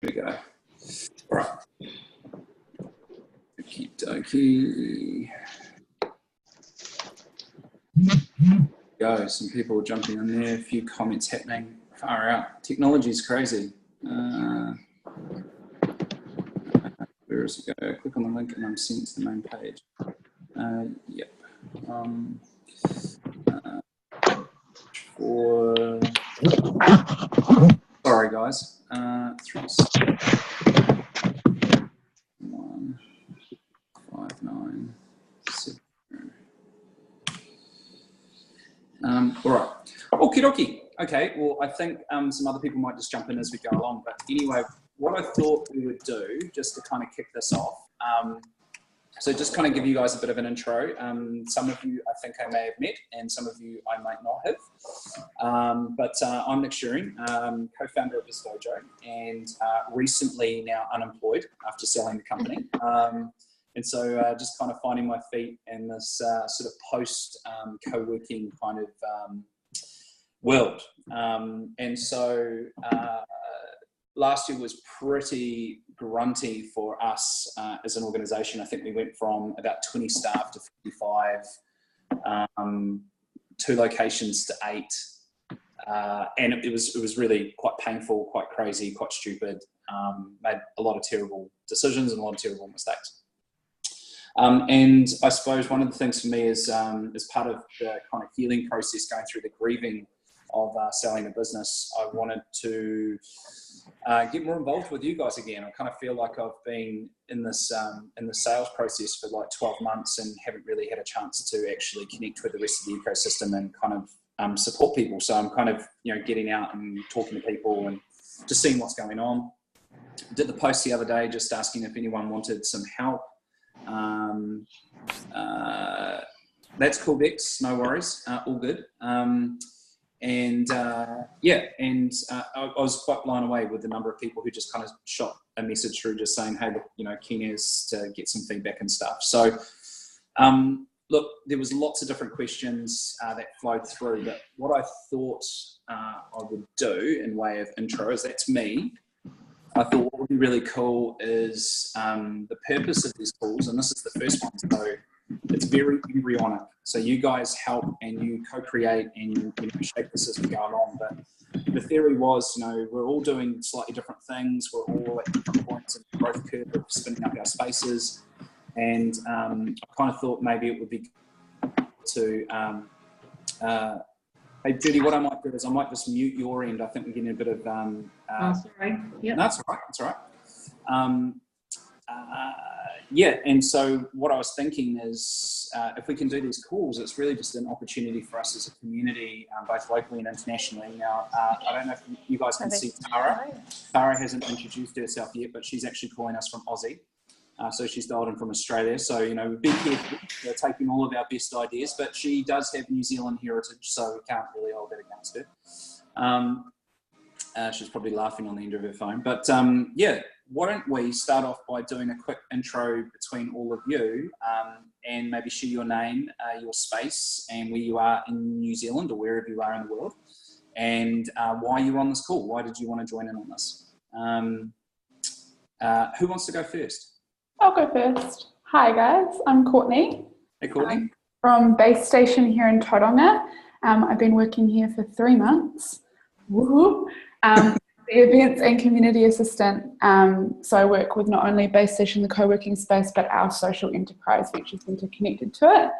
There we go. All right. Okie dokie. Go. Some people jumping on there. A few comments happening. Far out. Technology is crazy. Where does it go? Click on the link and I'm sent to the main page. Yep. Sorry, guys. 1 5 9 7. All right. Okie dokie. Okay. Well, I think some other people might just jump in as we go along. But anyway, what I thought we would do, just to kind of kick this off, so just kind of give you guys a bit of an intro. Some of you I think I may have met and some of you I might not have. But I'm Nick Shearing, co-founder of this dojo and recently now unemployed after selling the company. And so just kind of finding my feet in this sort of post co-working kind of world. And so last year was pretty grunty for us as an organization. I think we went from about 20 staff to 55, 2 locations to 8. And it was really quite painful, quite crazy, quite stupid. Made a lot of terrible decisions and a lot of terrible mistakes. And I suppose one of the things for me is as part of the kind of healing process, going through the grieving of selling the business, I wanted to get more involved with you guys again. I kind of feel like I've been in this in the sales process for like 12 months and haven't really had a chance to actually connect with the rest of the ecosystem and kind of support people. So I'm kind of, getting out and talking to people and just seeing what's going on. Did the post the other day just asking if anyone wanted some help. That's cool, Bex, no worries, all good. I was quite blown away with the number of people who just kind of shot a message through just saying, hey, look, keen as to get some feedback and stuff. So, look, there was lots of different questions that flowed through, but what I thought I would do in way of intro is that's me. I thought what would be really cool is the purpose of these calls, and this is the first one, so it's very embryonic. So you guys help and you co-create and you shape this as we go along. But the theory was, we're all doing slightly different things. We're all at different points in the growth curve of spinning up our spaces. And I kind of thought maybe it would be to, hey, Judy, what I might do is I might just mute your end. I think we're getting a bit of... sorry. Yep. No, that's all right. That's all right. And so what I was thinking is if we can do these calls, it's really just an opportunity for us as a community, both locally and internationally. Now, I don't know if you guys can see Tara. Tara hasn't introduced herself yet, but she's actually calling us from Aussie. So she's dialed in from Australia. So, be careful. We're taking all of our best ideas, but she does have New Zealand heritage, so we can't really hold that against her. She's probably laughing on the end of her phone. But, why don't we start off by doing a quick intro between all of you and maybe share your name, your space, and where you are in New Zealand or wherever you are in the world, and why you're on this call. Why did you want to join in on this? Who wants to go first? I'll go first. Hi guys, I'm Courtney. Hey Courtney. From Base Station here in Tauranga. I've been working here for 3 months. Woohoo! The events and community assistant. So I work with not only Base Station, the co-working space, but our social enterprise venture centre connected to it.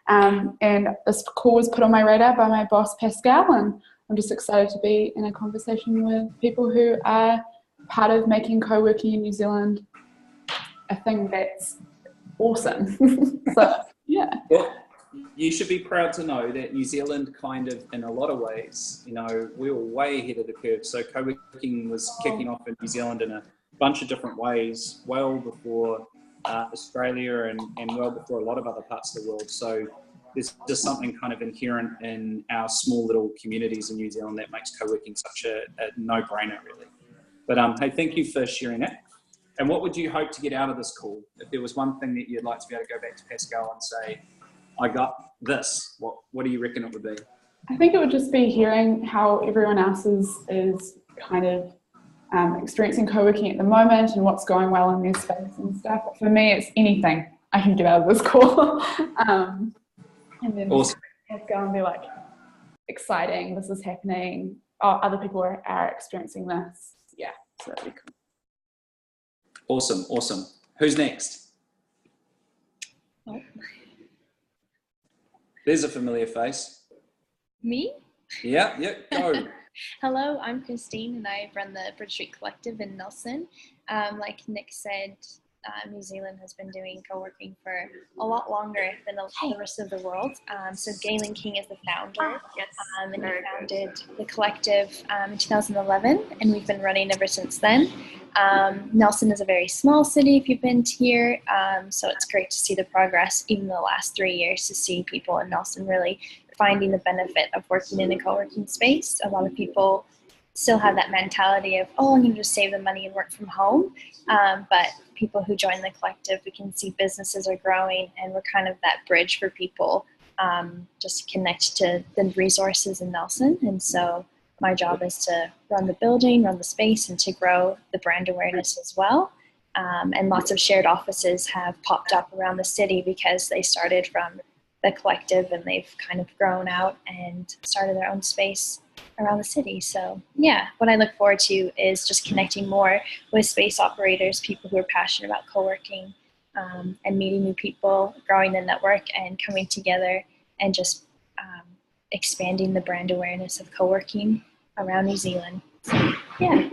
And this call was put on my radar by my boss, Pascal, and I'm just excited to be in a conversation with people who are part of making co-working in New Zealand a thing that's awesome. So, yeah. Well, you should be proud to know that New Zealand kind of, in a lot of ways, we were way ahead of the curve. So co-working was kicking off in New Zealand in a bunch of different ways, well before Australia and well before a lot of other parts of the world. So there's just something kind of inherent in our small little communities in New Zealand that makes co-working such a no-brainer, really. But hey, thank you for sharing that. And what would you hope to get out of this call? If there was one thing that you'd like to be able to go back to Pascal and say, I got this, what do you reckon it would be? I think it would just be hearing how everyone else's is kind of experiencing co-working at the moment and what's going well in their space and stuff. But for me, it's anything I can get out of this call. And then Awesome. just go and be like, exciting, this is happening. Oh, other people are experiencing this. Yeah, so that'd be cool. Awesome, awesome. Who's next? Oh. There's a familiar face. Me? Yeah, go. Hello, I'm Christine and I run the Bridge Street Collective in Nelson. Like Nick said, New Zealand has been doing co-working for a lot longer than the rest of the world. So Galen King is the founder, and he founded the collective in 2011, and we've been running ever since then. Nelson is a very small city if you've been here, so it's great to see the progress even the last 3 years, to see people in Nelson really finding the benefit of working in a co-working space. A lot of people still have that mentality of, oh, I'm going to just save the money and work from home. But people who join the collective, we can see businesses are growing, and we're kind of that bridge for people just to connect to the resources in Nelson. And so my job is to run the building, run the space, and to grow the brand awareness as well. And lots of shared offices have popped up around the city because they started from the collective and they've kind of grown out and started their own space around the city. So yeah, what I look forward to is just connecting more with space operators, people who are passionate about co-working, and meeting new people, growing the network and coming together and just expanding the brand awareness of co-working around New Zealand. So yeah.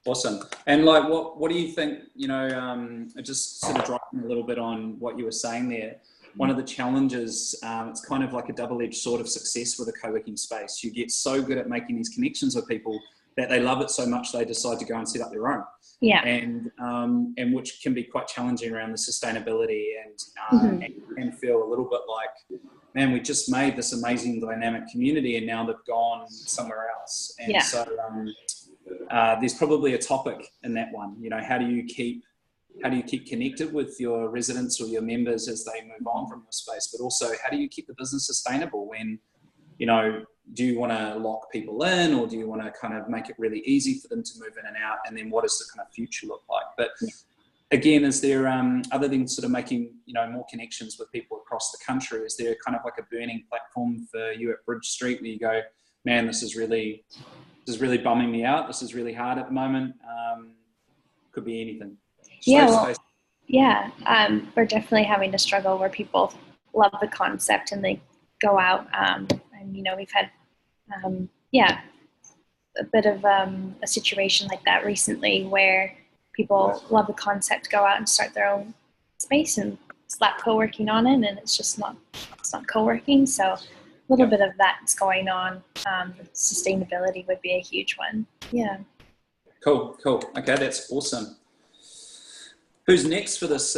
Awesome. And like, what do you think, just sort of dropping a little bit on what you were saying there. One of the challenges, it's kind of like a double-edged sword of success with a co-working space. You get so good at making these connections with people that they love it so much they decide to go and set up their own. Yeah. And which can be quite challenging around the sustainability and feel a little bit like, man, we just made this amazing dynamic community and now they've gone somewhere else. And so there's probably a topic in that one. How do you keep connected with your residents or your members as they move on from your space, but also how do you keep the business sustainable when, do you want to lock people in, or do you want to kind of make it really easy for them to move in and out? And then what does the kind of future look like? But again, is there, other than sort of making, more connections with people across the country, is there kind of like a burning platform for you at Bridge Street where you go, man, this is really bumming me out. This is really hard at the moment. Could be anything. We're definitely having to struggle where people love the concept and they go out. And, we've had, a bit of a situation like that recently where people love the concept, go out and start their own space and slap co-working on it, and it's not co-working. So a little bit of that's going on. Sustainability would be a huge one. Yeah. Cool. Okay, that's awesome. Who's next for this?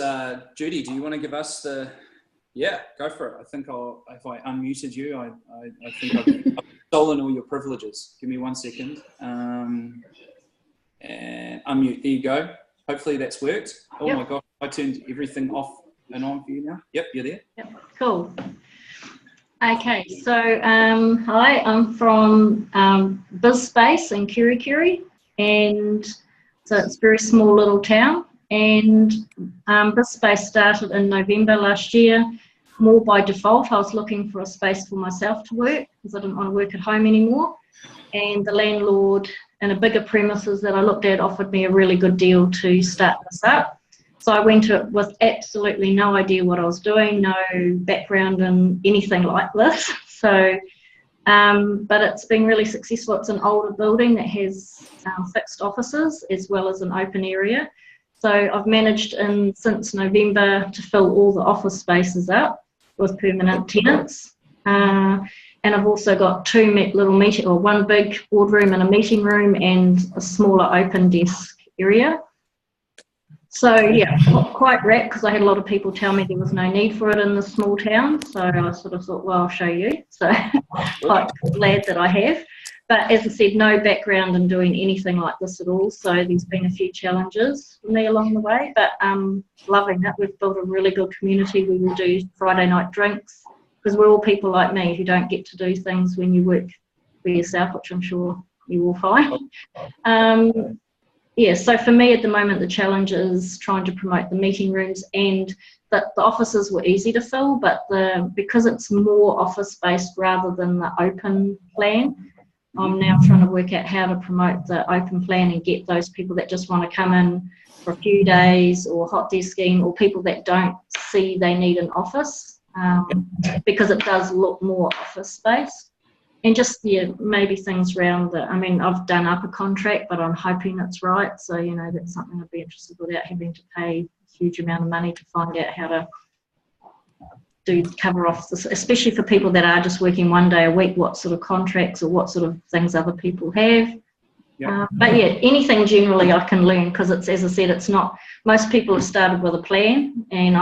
Judy, do you want to give us the... Yeah, go for it. I think if I unmuted you, I think I've stolen all your privileges. Give me 1 second. And unmute. There you go. Hopefully that's worked. Oh my God, I turned everything off and on for you now. Yep, you're there. Yep, cool. Okay, so hi, I'm from BizSpace in Kirikiri, and so it's a very small little town. And BizSpace started in November last year, more by default. I was looking for a space for myself to work because I didn't want to work at home anymore. And the landlord in a bigger premises that I looked at offered me a really good deal to start this up. So I went to it with absolutely no idea what I was doing, no background in anything like this. So, but it's been really successful. It's an older building that has fixed offices as well as an open area. So I've managed since November to fill all the office spaces up with permanent tenants. And I've also got one big boardroom and a meeting room and a smaller open desk area. So yeah, quite wrapped because I had a lot of people tell me there was no need for it in this small town. So I sort of thought, well, I'll show you. So quite glad that I have. But as I said, no background in doing anything like this at all. So there's been a few challenges for me along the way, but loving it. We've built a really good community. We will do Friday night drinks because we're all people like me who don't get to do things when you work for yourself, which I'm sure you will find. yeah, so for me at the moment, the challenge is trying to promote the meeting rooms, and the offices were easy to fill, but because it's more office-based rather than the open plan, I'm now trying to work out how to promote the open plan and get those people that just want to come in for a few days, or hot desking, or people that don't see they need an office, because it does look more office-based. And just, yeah, maybe things around I mean, I've done up a contract, but I'm hoping it's right. So, you know, that's something I'd be interested without having to pay a huge amount of money to find out how to cover off this, especially for people that are just working 1 day a week, what sort of contracts or what sort of things other people have. Yeah. But yeah, anything generally I can learn, because it's, as I said, it's not, most people have started with a plan, and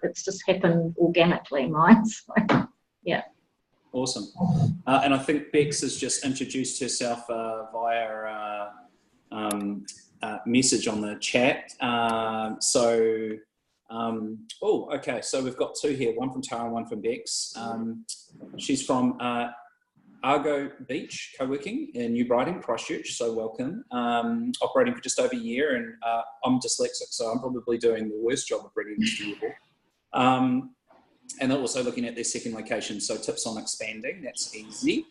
it's just happened organically, mine. So, yeah. Awesome. And I think Bex has just introduced herself via message on the chat. Okay, so we've got two here, one from Tara and one from Bex. She's from Argo Beach Coworking in New Brighton, Christchurch, so welcome. Operating for just over a year, and I'm dyslexic, so I'm probably doing the worst job of reading this to you all. And they're also looking at their second location, so tips on expanding, that's easy.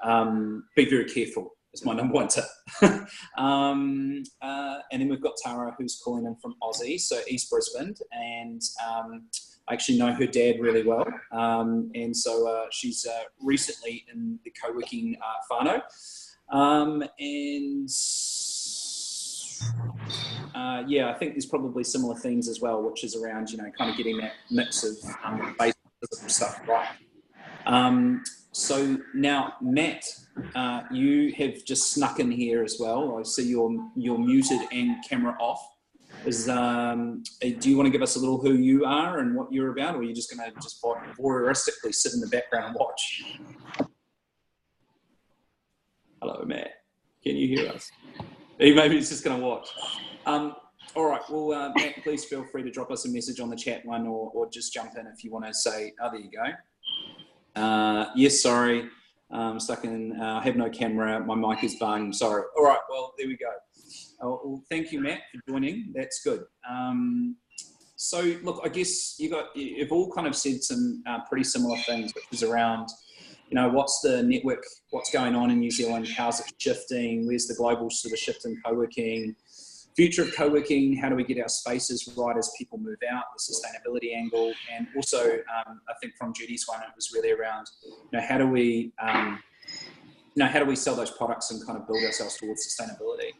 Be very careful, is my number one tip. And then we've got Tara, who's calling in from Aussie, so East Brisbane, and I actually know her dad really well. And so she's recently in the co-working whānau. Yeah, I think there's probably similar things as well, which is around, you know, kind of getting that mix of basic stuff right. So now, Matt, you have just snuck in here as well. I see you're muted and camera off. Do you want to give us a little who you are and what you're about, or are you just going to just voyeuristically sit in the background and watch? Hello, Matt. Can you hear us? Maybe he's just going to watch. All right. Well, Matt, please feel free to drop us a message on the chat one, or just jump in if you want to say, oh, there you go. Yes, sorry. Stuck in, I have no camera. My mic is bunged. Sorry. All right. Well, there we go. Well, thank you, Matt, for joining. That's good. So, look, I guess you've all kind of said some pretty similar things, which is around, you know, what's the network, what's going on in New Zealand, how's it shifting, where's the global sort of shift in co-working, future of co-working, how do we get our spaces right as people move out, the sustainability angle, and also I think from Judy's one, it was really around, you know, how do we sell those products and kind of build ourselves towards sustainability.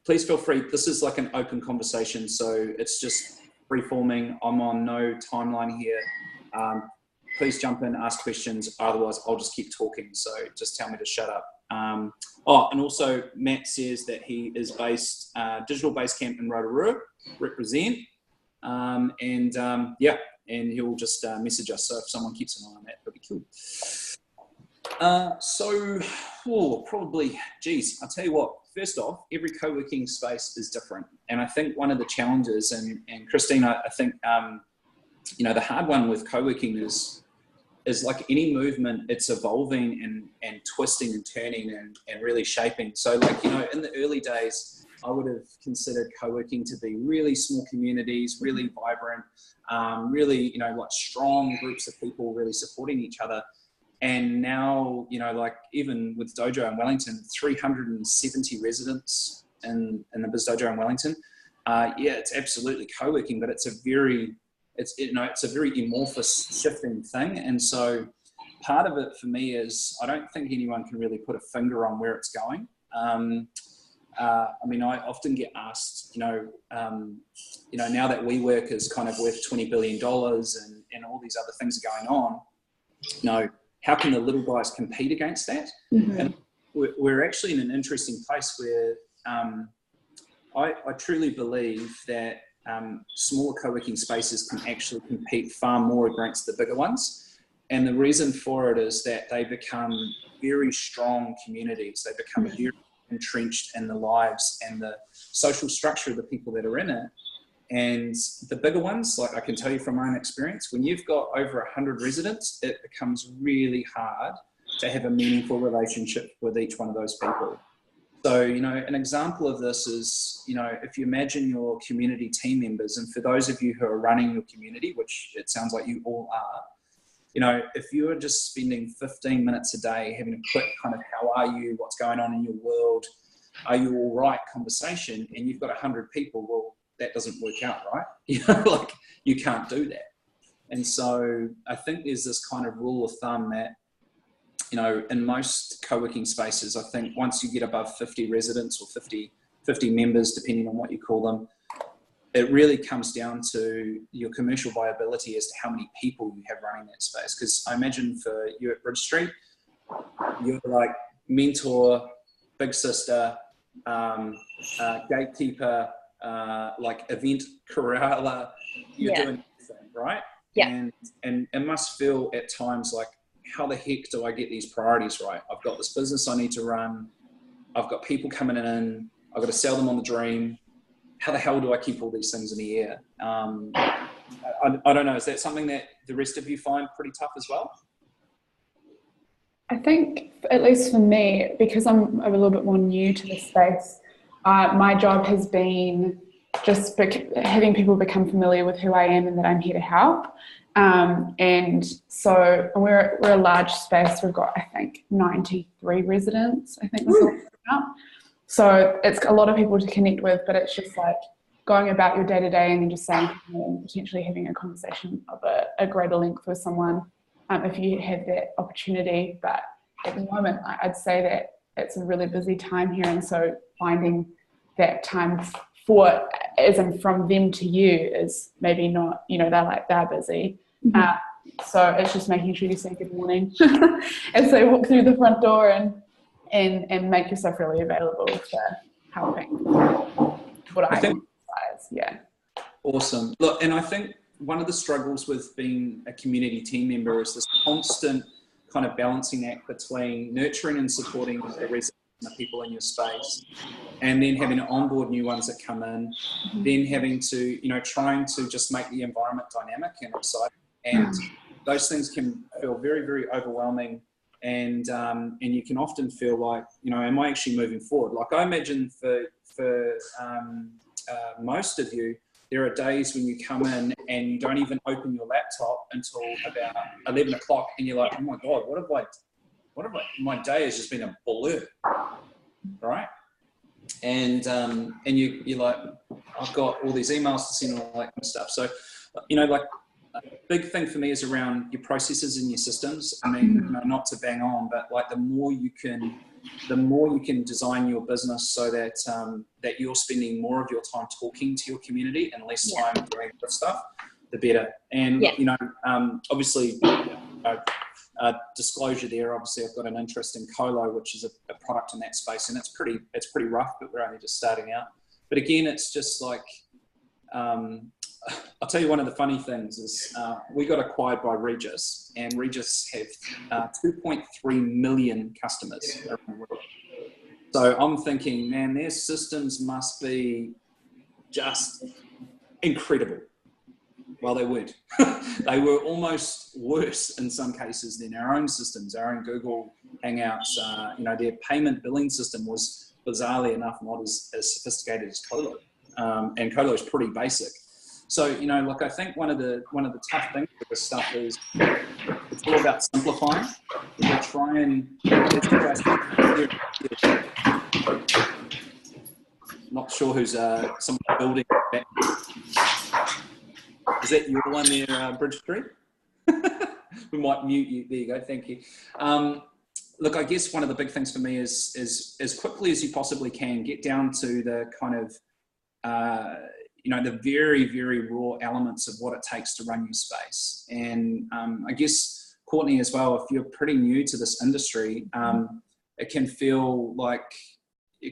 Please feel free, this is like an open conversation, so it's just free-forming. I'm on no timeline here. Please jump in, ask questions, otherwise I'll just keep talking, so just tell me to shut up. And also Matt says that he is based, Digital Base Camp in Rotorua, represent, yeah, and he'll just message us, so if someone keeps an eye on that, that'd be cool. Probably, geez, I'll tell you what, first off, every co-working space is different, and I think one of the challenges, and Christine, I think, you know, the hard one with co-working is like any movement, it's evolving and twisting and turning and really shaping. So like, you know, in the early days, I would have considered co-working to be really small communities, really vibrant, really, you know, like strong groups of people really supporting each other. And now, you know, like even with Dojo in Wellington, 370 residents in the Biz Dojo in Wellington. Yeah, it's absolutely co-working, but it's a very amorphous, shifting thing. And so part of it for me is I don't think anyone can really put a finger on where it's going. I mean, I often get asked, you know, now that WeWork is kind of worth $20 billion and all these other things are going on, you know, how can the little guys compete against that? Mm-hmm. And we're actually in an interesting place where I truly believe that smaller co-working spaces can actually compete far more against the bigger ones. And the reason for it is that they become very strong communities. They become very entrenched in the lives and the social structure of the people that are in it. And the bigger ones, like I can tell you from my own experience, when you've got over 100 residents, it becomes really hard to have a meaningful relationship with each one of those people. So, you know, an example of this is, you know, if you imagine your community team members, and for those of you who are running your community, which it sounds like you all are, you know, if you are just spending 15 minutes a day having a quick kind of how are you, what's going on in your world, are you all right conversation, and you've got 100 people, well, that doesn't work out, right? You know, like you can't do that. And so I think there's this kind of rule of thumb that, you know, in most co-working spaces, I think once you get above 50 residents or 50 members, depending on what you call them, it really comes down to your commercial viability as to how many people you have running that space. Because I imagine for you at Bridge Street, you're like mentor, big sister, gatekeeper, like event corraller, you're doing everything, right? Yeah. And it must feel at times like, how the heck do I get these priorities right? I've got this business I need to run. I've got people coming in. I've got to sell them on the dream. How the hell do I keep all these things in the air? I don't know. Is that something that the rest of you find pretty tough as well? I think, at least for me, because I'm a little bit more new to the space, my job has been just having people become familiar with who I am and that I'm here to help. And so we're a large space. We've got, I think, 93 residents, I think. So it's a lot of people to connect with, but it's just like going about your day to day and then just saying, and potentially having a conversation of a greater length with someone if you have that opportunity. But at the moment, I'd say that it's a really busy time here. And so finding that time for, as in from them to you, is maybe not, you know, they're busy. So it's just making sure you say good morning as they walk through the front door and make yourself really available for helping. What I think. Yeah. Awesome. Look, and I think one of the struggles with being a community team member is this constant kind of balancing act between nurturing and supporting the residents and the people in your space, and then having to onboard new ones that come in, then having to, you know, trying to just make the environment dynamic and exciting. And those things can feel very, very overwhelming. And you can often feel like, you know, am I actually moving forward? Like I imagine for most of you, there are days when you come in and you don't even open your laptop until about 11 o'clock, and you're like, oh my God, my day has just been a blur, right? And you're like, I've got all these emails to send and all that kind of stuff. So, you know, like, a big thing for me is around your processes and your systems. I mean, you know, not to bang on, but like the more you can design your business so that that you're spending more of your time talking to your community and less time doing this stuff, the better. And you know, obviously, disclosure there. Obviously, I've got an interest in Colo, which is a product in that space, and it's pretty rough, but we're only just starting out. But again, it's just like. I'll tell you one of the funny things is we got acquired by Regis, and Regis have 2.3 million customers around the world. So I'm thinking, man, their systems must be just incredible. Well, they weren't. They were almost worse in some cases than our own systems, our own Google Hangouts. You know, their payment billing system was bizarrely enough not as sophisticated as Colo, and Colo is pretty basic. So, you know, like I think one of the tough things with this stuff is it's all about simplifying. We'll try and not sure who's someone building. Is that your one there, Bridge Street? We might mute you. There you go. Thank you. Look, I guess one of the big things for me is as quickly as you possibly can get down to the kind of you know, the very, very raw elements of what it takes to run your space. And I guess, Courtney, as well, if you're pretty new to this industry, it can feel like you're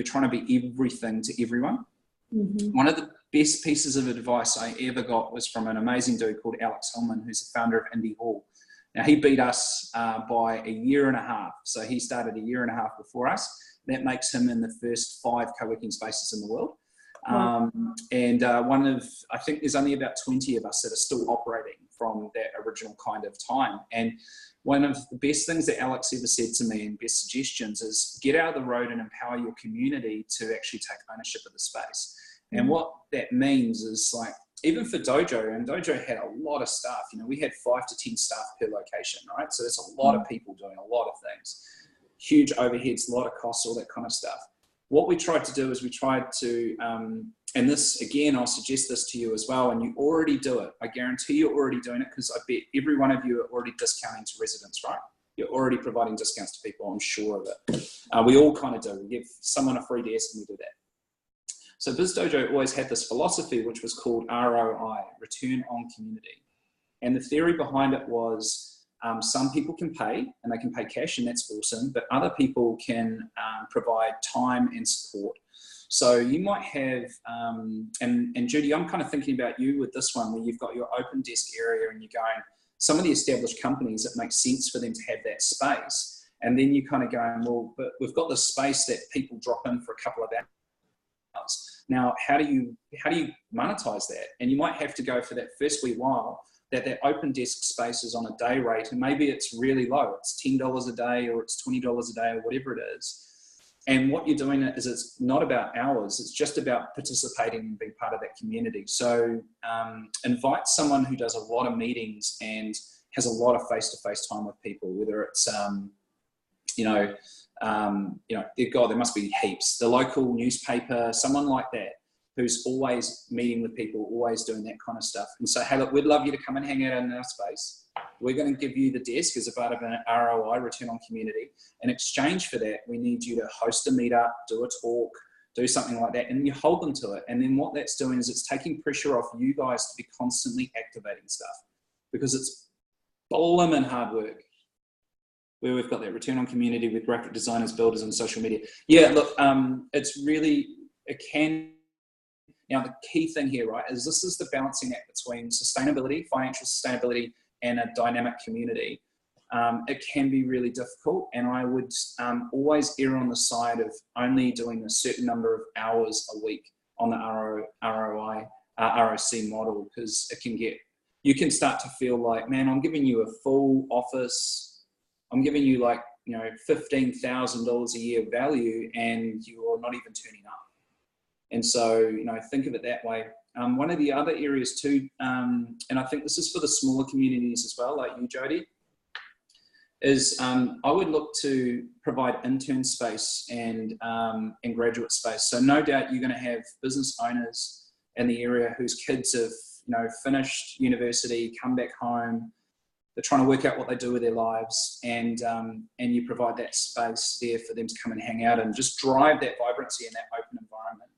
trying to be everything to everyone. One of the best pieces of advice I ever got was from an amazing dude called Alex Hillman, who's the founder of Indie Hall. Now, he beat us by a year and a half. So he started a year and a half before us. That makes him in the first 5 co-working spaces in the world. And I think there's only about 20 of us that are still operating from that original kind of time. And one of the best things that Alex ever said to me, and best suggestions, is get out of the road and empower your community to actually take ownership of the space. And what that means is, like, even for Dojo, and Dojo had a lot of staff, you know, we had 5 to 10 staff per location, right? So there's a lot of people doing a lot of things, huge overheads, a lot of costs, all that kind of stuff. What we tried to do is we tried to, and this, again, I'll suggest this to you as well, and you already do it. I guarantee you're already doing it, because I bet every one of you are already discounting to residents, right? You're already providing discounts to people, I'm sure of it. We all kind of do. We give someone a free desk and we do that. So Biz Dojo always had this philosophy, which was called ROI, Return on Community. And the theory behind it was some people can pay, and they can pay cash, and that's awesome, but other people can provide time and support. So you might have, and Judy, I'm kind of thinking about you with this one, where you've got your open desk area and you're going, some of the established companies, it makes sense for them to have that space. And then you're kind of going, well, but we've got this space that people drop in for a couple of hours. Now, how do you monetize that? And you might have to go for that first wee while that open desk space is on a day rate, and maybe it's really low. It's $10 a day, or it's $20 a day, or whatever it is. And what you're doing is, it's not about hours. It's just about participating and being part of that community. So invite someone who does a lot of meetings and has a lot of face-to-face time with people, whether it's, God, there must be heaps. The local newspaper, someone like that, who's always meeting with people, always doing that kind of stuff. And say, hey, look, we'd love you to come and hang out in our space. We're going to give you the desk as a part of an ROI, return on community. In exchange for that, we need you to host a meetup, do a talk, do something like that, and you hold them to it. And then what that's doing is it's taking pressure off you guys to be constantly activating stuff, because it's blooming hard work. Where we've got that return on community with graphic designers, builders, and social media. Yeah, look, it's really, it can. Now, the key thing here, right, is this is the balancing act between sustainability, financial sustainability, and a dynamic community. It can be really difficult, and I would always err on the side of only doing a certain number of hours a week on the ROC model, because it can get, you can start to feel like, man, I'm giving you a full office, I'm giving you like, $15,000 a year value, and you're not even turning up. And so, think of it that way. One of the other areas too, and I think this is for the smaller communities as well, like you, Jody, is I would look to provide intern space and graduate space. So no doubt you're going to have business owners in the area whose kids have, finished university, come back home, they're trying to work out what they do with their lives, and you provide that space there for them to come and hang out and just drive that vibrancy in that open environment.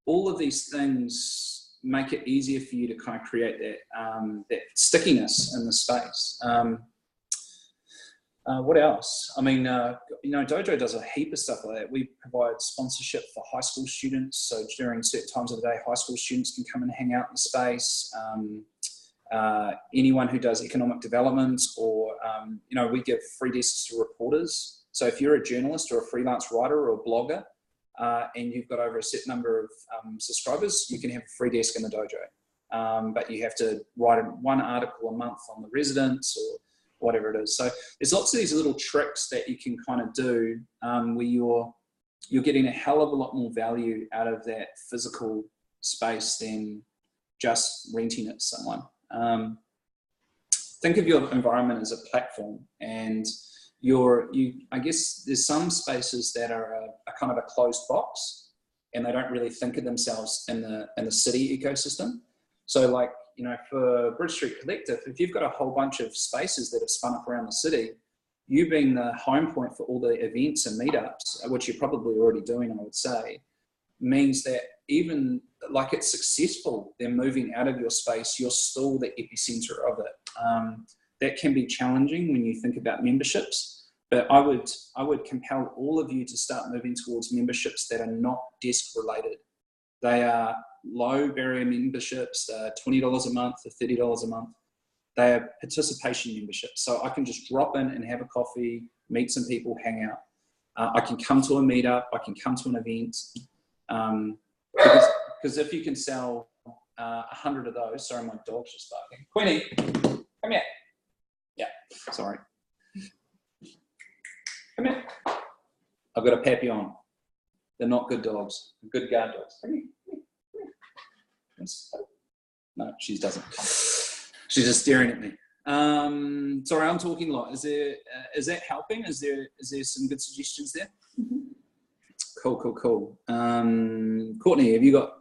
All of these things make it easier for you to kind of create that stickiness in the space. What else? I mean, Dojo does a heap of stuff like that. We provide sponsorship for high school students. So during certain times of the day, high school students can come and hang out in the space. Anyone who does economic development, or, we give free desks to reporters. So if you're a journalist or a freelance writer or a blogger, and you've got over a set number of subscribers, you can have a free desk in the dojo. But you have to write one article a month on the residents or whatever it is. So there's lots of these little tricks that you can kind of do where you're getting a hell of a lot more value out of that physical space than just renting it to someone. Think of your environment as a platform, and I guess there's some spaces that are a kind of a closed box, and they don't really think of themselves in the city ecosystem. So like, for Bridge Street Collective, if you've got a whole bunch of spaces that have spun up around the city, you being the home point for all the events and meetups, which you're probably already doing, I would say, means that even like it's successful, they're moving out of your space, you're still the epicenter of it. That can be challenging when you think about memberships, but I would compel all of you to start moving towards memberships that are not desk related. They are low barrier memberships, $20 a month or $30 a month. They are participation memberships. So I can just drop in and have a coffee, meet some people, hang out. I can come to a meetup, I can come to an event. because if you can sell 100 of those, sorry, my dog's just barking. Queenie, come here. Yeah, sorry. Come here. I've got a papillon. They're not good dogs. Good guard dogs. Come here. No, she doesn't. She's just staring at me. Sorry, I'm talking a lot. Is that helping? Is there some good suggestions there? Mm-hmm. Cool. Courtney, have you got?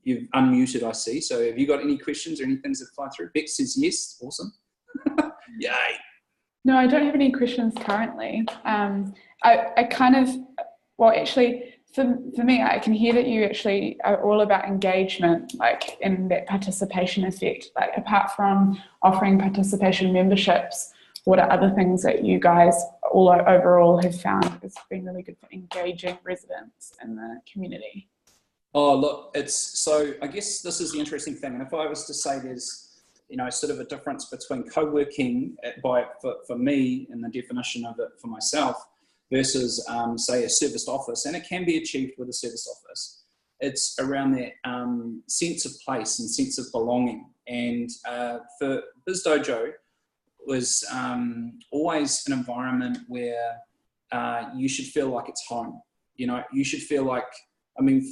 You've unmuted, I see. So, have you got any questions or any things that fly through? Bex says yes. Awesome. Yay. No, I don't have any questions currently. I kind of, well, actually, for me, I can hear that you actually are all about engagement, like in that participation effect. Like, apart from offering participation memberships, what are other things that you guys all overall have found has been really good for engaging residents in the community? Oh, look, so I guess this is the interesting thing. And if I was to say there's, sort of a difference between co-working for me and the definition of it for myself versus, say, a serviced office, and it can be achieved with a serviced office. It's around that sense of place and sense of belonging. And for Biz Dojo was always an environment where you should feel like it's home. You should feel like,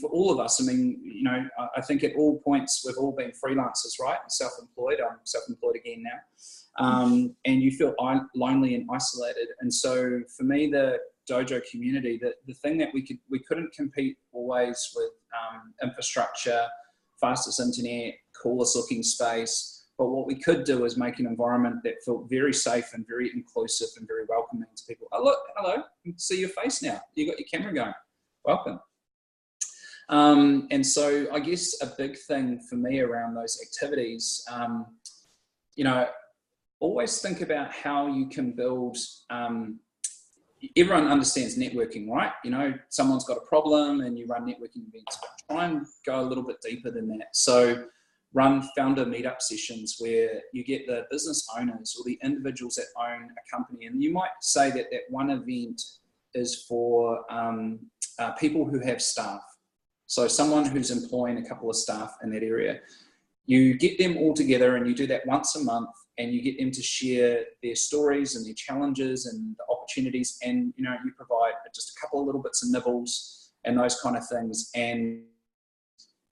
for all of us, I think at all points we've all been freelancers, right? Self-employed. I'm self-employed again now. And you feel lonely and isolated. And so for me, the dojo community, the thing that we couldn't compete always with infrastructure, fastest internet, coolest looking space. But what we could do is make an environment that felt very safe and very inclusive and very welcoming to people. Oh, look, hello, I can see your face now. You got your camera going. Welcome. And so I guess a big thing for me around those activities, always think about how you can build, everyone understands networking, right? Someone's got a problem and you run networking events, but try and go a little bit deeper than that. So run founder meetup sessions where you get the business owners or the individuals that own a company. And you might say that one event is for people who have staff. So someone who's employing a couple of staff in that area, you get them all together and you do that once a month and you get them to share their stories and their challenges and the opportunities, and you provide just a couple of little bits of nibbles and those kind of things, and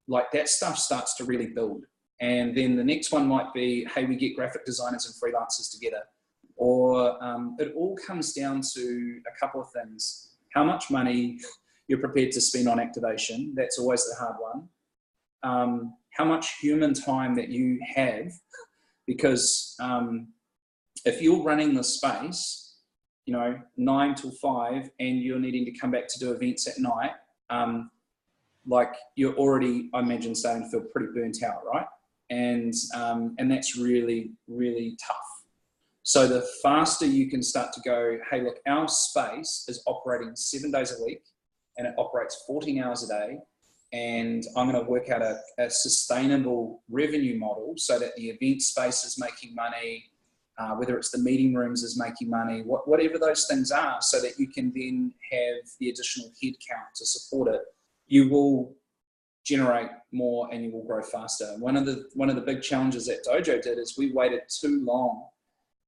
like that stuff starts to really build. And then the next one might be, hey, we get graphic designers and freelancers together, or it all comes down to a couple of things: how much money you're prepared to spend on activation. That's always the hard one. How much human time that you have, because if you're running the space, 9 till 5, and you're needing to come back to do events at night, like you're already, I imagine, starting to feel pretty burnt out, right? And that's really, really tough. So the faster you can start to go, hey, look, our space is operating 7 days a week, and it operates 14 hours a day, and I'm going to work out a sustainable revenue model so that the event space is making money, whether it's the meeting rooms is making money, whatever those things are, so that you can then have the additional head count to support it. You will generate more and you will grow faster. One of the big challenges that Dojo did is we waited too long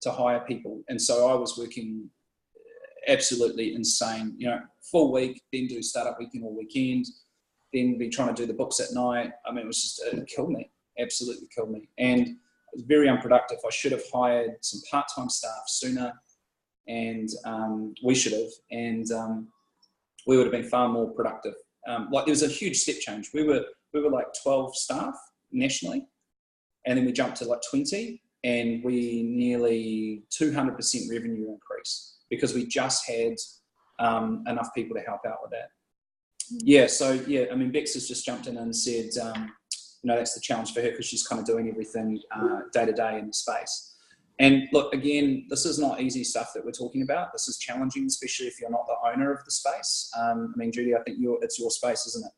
to hire people, and so I was working absolutely insane, full week, then do startup weekend or weekend, then be trying to do the books at night. It was just, it killed me, absolutely killed me. And it was very unproductive. I should have hired some part-time staff sooner, and we should have, and we would have been far more productive. There was a huge step change. We were like 12 staff nationally, and then we jumped to like 20, and we nearly 200% revenue increase, because we just had enough people to help out with that. Yeah, so Bex has just jumped in and said, that's the challenge for her, because she's kind of doing everything day to day in the space. And look, again, this is not easy stuff that we're talking about. This is challenging, especially if you're not the owner of the space. Judy, I think it's your space, isn't it?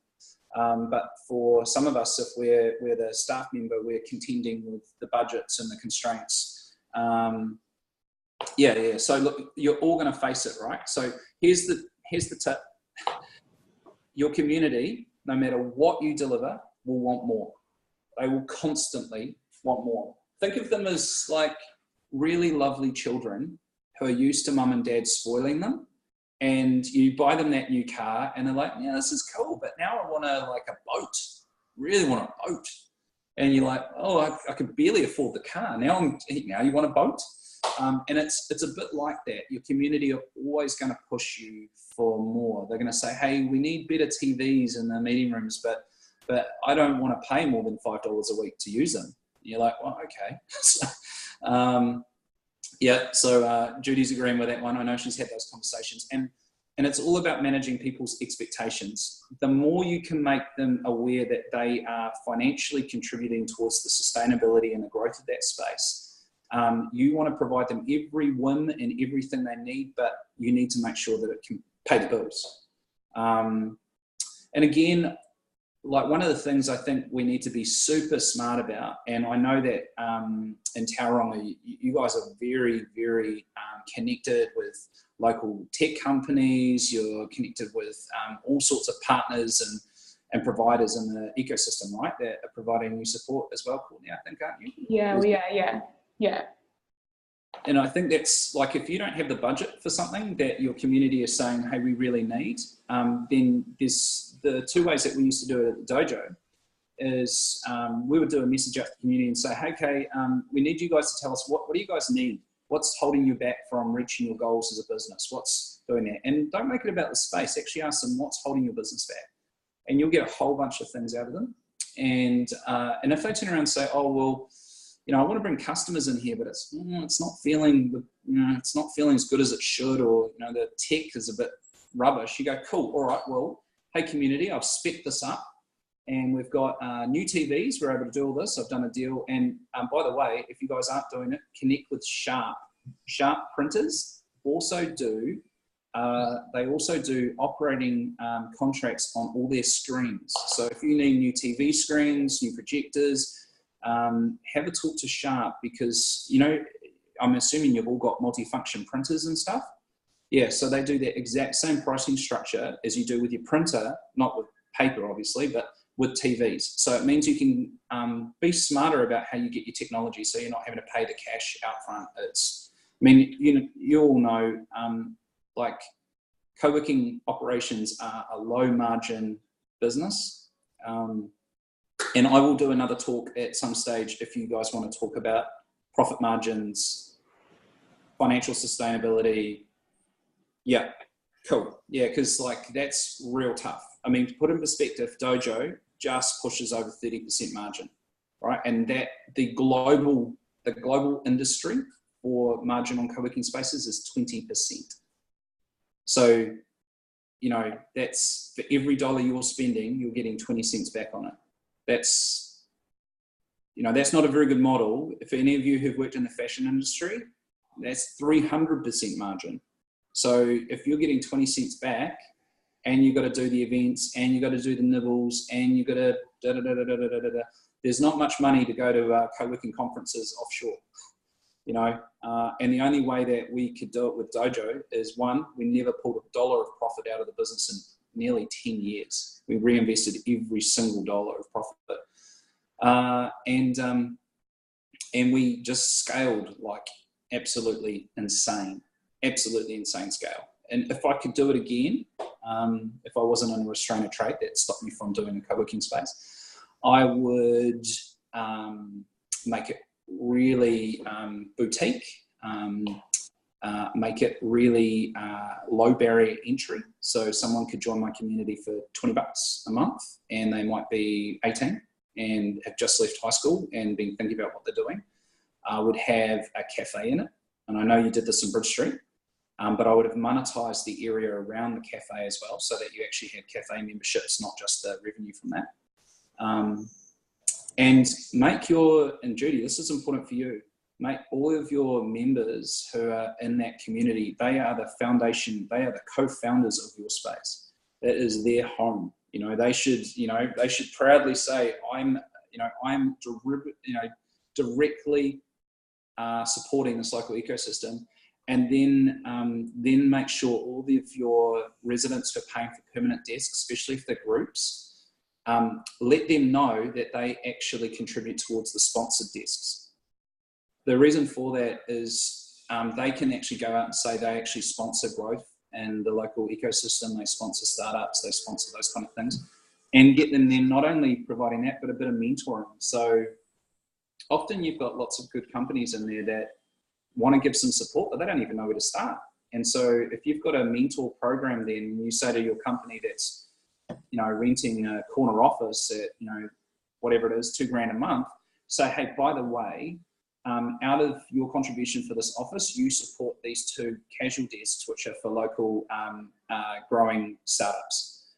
But for some of us, if we're the staff member, we're contending with the budgets and the constraints. So look, you're all going to face it, right? So here's the tip. Your community, no matter what you deliver, will want more. They will constantly want more. Think of them as like really lovely children who are used to mum and dad spoiling them, and you buy them that new car and they're like, yeah, this is cool, but now I want a boat, really want a boat. And you're like, oh, I could barely afford the car. Now you want a boat? And it's a bit like that. Your community are always going to push you for more. They're going to say, hey, we need better TVs in the meeting rooms, but I don't want to pay more than $5 a week to use them. And you're like, well, okay. So Judy's agreeing with that one. I know she's had those conversations. And it's all about managing people's expectations. The more you can make them aware that they are financially contributing towards the sustainability and the growth of that space, you want to provide them every win and everything they need, but you need to make sure that it can pay the bills. And again, like one of the things I think we need to be super smart about, and I know that in Tauranga, you guys are very, very connected with local tech companies, you're connected with all sorts of partners and providers in the ecosystem, right, that are providing you support as well, Courtney, I think, aren't you? Yeah. And I think that's like, if you don't have the budget for something that your community is saying, hey, we really need, then there's the two ways that we used to do it at the dojo is we would do a message out to the community and say, hey, okay, we need you guys to tell us what do you guys need? What's holding you back from reaching your goals as a business? What's doing that? And don't make it about the space. Actually ask them what's holding your business back. And you'll get a whole bunch of things out of them. And if they turn around and say, oh, well, I want to bring customers in here, but it's not feeling, it's not feeling as good as it should, or, the tech is a bit rubbish. You go, cool. All right. Well, hey community, I've spec'd this up and we've got new TVs. We're able to do all this. I've done a deal. And by the way, if you guys aren't doing it, connect with Sharp. Sharp printers also do, they also do operating contracts on all their screens. So if you need new TV screens, new projectors, have a talk to Sharp, because, I'm assuming you've all got multifunction printers and stuff. Yeah, so they do the exact same pricing structure as you do with your printer, not with paper, obviously, but with TVs. So it means you can be smarter about how you get your technology, so you're not having to pay the cash out front. You all know, like co-working operations are a low margin business. And I will do another talk at some stage if you guys want to talk about profit margins, financial sustainability. Yeah, cool. Yeah, because like that's real tough. I mean, to put in perspective, Dojo just pushes over 30% margin, right? And that the global industry for margin on co-working spaces is 20%. So, that's for every dollar you're spending, you're getting 20 cents back on it. That's not a very good model. For any of you who've worked in the fashion industry, that's 300% margin. So if you're getting 20 cents back and you've got to do the events and you've got to do the nibbles and you've got to there's not much money to go to co-working conferences offshore, and the only way that we could do it with Dojo is, one, we never pulled a dollar of profit out of the business in nearly 10 years. We reinvested every single dollar of profit. And we just scaled like absolutely insane scale. And if I could do it again, if I wasn't in a restraint of trade that stopped me from doing a co-working space, I would make it really boutique, make it really low barrier entry. So someone could join my community for $20 a month and they might be 18 and have just left high school and been thinking about what they're doing. I would have a cafe in it. And I know you did this in Bridge Street, but I would have monetized the area around the cafe as well, so that you actually had cafe memberships, not just the revenue from that. And and Judy, this is important for you, make all of your members who are in that community, they are the foundation, they are the co-founders of your space. That is their home. They should proudly say, I'm directly supporting this local ecosystem, and then make sure all of your residents who are paying for permanent desks, especially if they're groups, let them know that they actually contribute towards the sponsored desks. The reason for that is they can actually go out and say they actually sponsor growth in the local ecosystem, they sponsor startups, they sponsor those kind of things, and get them then not only providing that, but a bit of mentoring. So often you've got lots of good companies in there that want to give some support, but they don't even know where to start. And so if you've got a mentor program, then you say to your company that's, renting a corner office at, whatever it is, $2,000 a month, say, hey, by the way, out of your contribution for this office, you support these 2 casual desks, which are for local growing startups.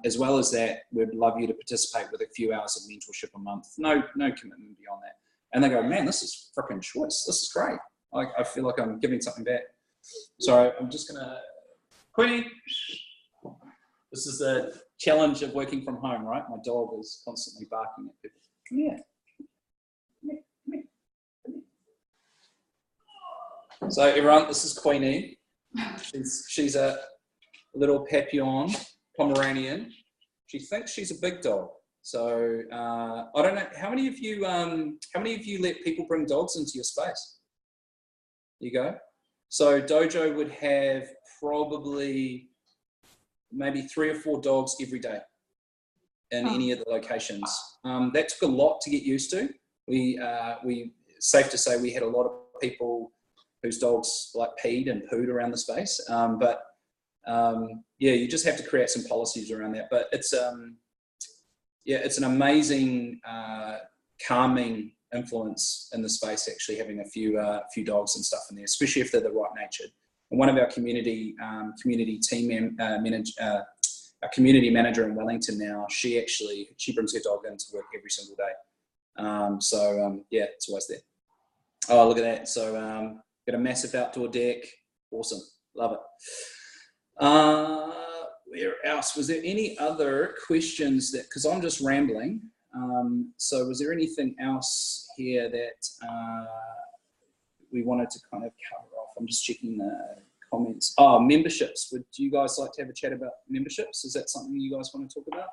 As well as that, we'd love you to participate with a few hours of mentorship a month. No commitment beyond that. And they go, man, this is freaking choice. This is great. I feel like I'm giving something back. So I'm just gonna, Queenie, this is the challenge of working from home, right? My dog is constantly barking at people. Come here. So everyone, this is Queenie. She's a little Papillon Pomeranian. She thinks she's a big dog. So I don't know, how many of you let people bring dogs into your space? There you go. So Dojo would have probably maybe 3 or 4 dogs every day in any of the locations. That took a lot to get used to. We safe to say we had a lot of people whose dogs like peed and pooed around the space. Yeah, you just have to create some policies around that. But it's it's an amazing calming influence in the space, actually having a few dogs and stuff in there, especially if they're the right natured. And one of our community team our community manager in Wellington now, she brings her dog into work every single day. Yeah, it's always there. Oh, look at that. So got a massive outdoor deck. Awesome. Love it. Where else? Was there any other questions because I'm just rambling. So was there anything else here that we wanted to kind of cover off? I'm just checking the comments. Oh, memberships. Would you guys like to have a chat about memberships? Is that something you guys want to talk about?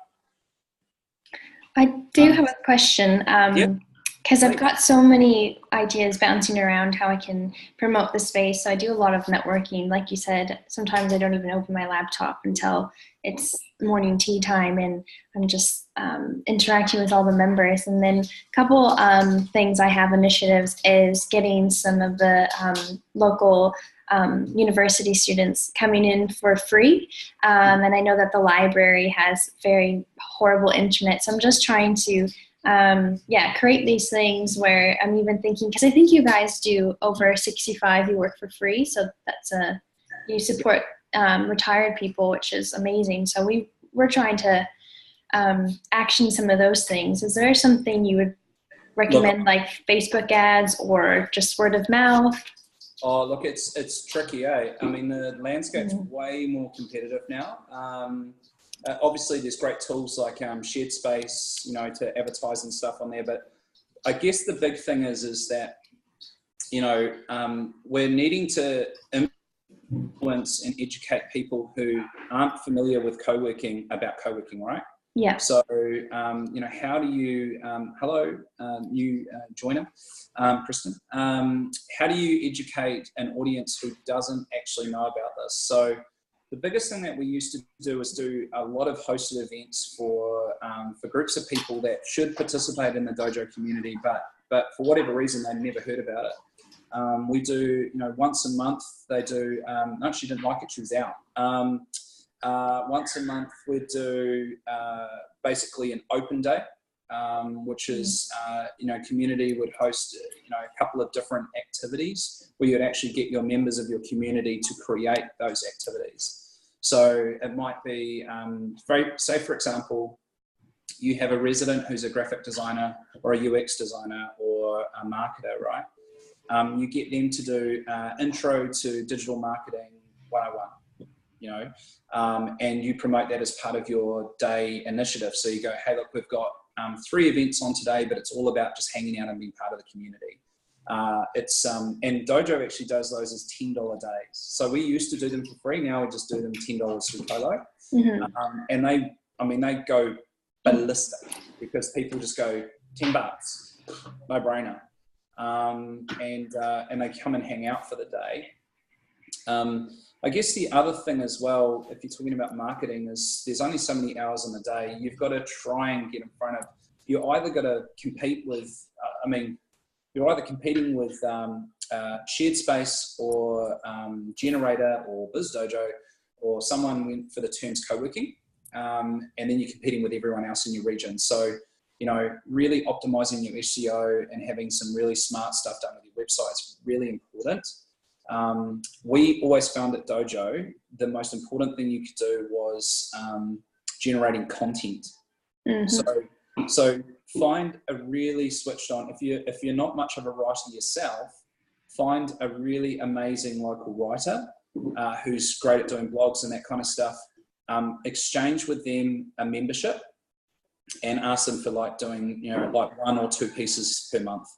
I do have a question. Yep. Because I've got so many ideas bouncing around how I can promote the space. So I do a lot of networking. Like you said, sometimes I don't even open my laptop until it's morning tea time, and I'm just interacting with all the members. And then a couple things I have initiatives is getting some of the local university students coming in for free. And I know that the library has very horrible internet. So I'm just trying to create these things where I'm even thinking, because I think you guys do over 65, you work for free. So that's you support retired people, which is amazing. So we're trying to action some of those things. Is there something you would recommend, like Facebook ads or just word of mouth? Oh, look, it's tricky, eh? I mean, the landscape's way more competitive now. Obviously, there's great tools like Shared Space, to advertise and stuff on there. But I guess the big thing is that, we're needing to influence and educate people who aren't familiar with co-working about co-working, right? Yeah. So, how do you, hello, new joiner, Kristen, how do you educate an audience who doesn't actually know about this? So the biggest thing that we used to do is do a lot of hosted events for groups of people that should participate in the dojo community, but for whatever reason, they've never heard about it. We do, once a month, they do, no, she didn't like it, she was out. Once a month, we do basically an open day, which is, community would host, a couple of different activities where you'd actually get your members of your community to create those activities. So it might be, say for example, you have a resident who's a graphic designer or a UX designer or a marketer, right? You get them to do intro to digital marketing 101. And you promote that as part of your day initiative. So you go, hey, look, we've got 3 events on today, but it's all about just hanging out and being part of the community. And Dojo actually does those as $10 days. So we used to do them for free. Now we just do them $10 through Colo. And they go ballistic because people just go $10, no brainer, and they come and hang out for the day. I guess the other thing as well, if you're talking about marketing, is there's only so many hours in the day. You've got to try and get in front of. You're either got to compete with. You're either competing with Shared Space or Generator or BizDojo, or someone went for the terms Coworking, and then you're competing with everyone else in your region. So, really optimizing your SEO and having some really smart stuff done with your website is really important. We always found at Dojo, the most important thing you could do was generating content. Mm-hmm. So find a really switched on, if you're not much of a writer yourself, find a really amazing local writer who's great at doing blogs and that kind of stuff. Exchange with them a membership and ask them for doing, like 1 or 2 pieces per month.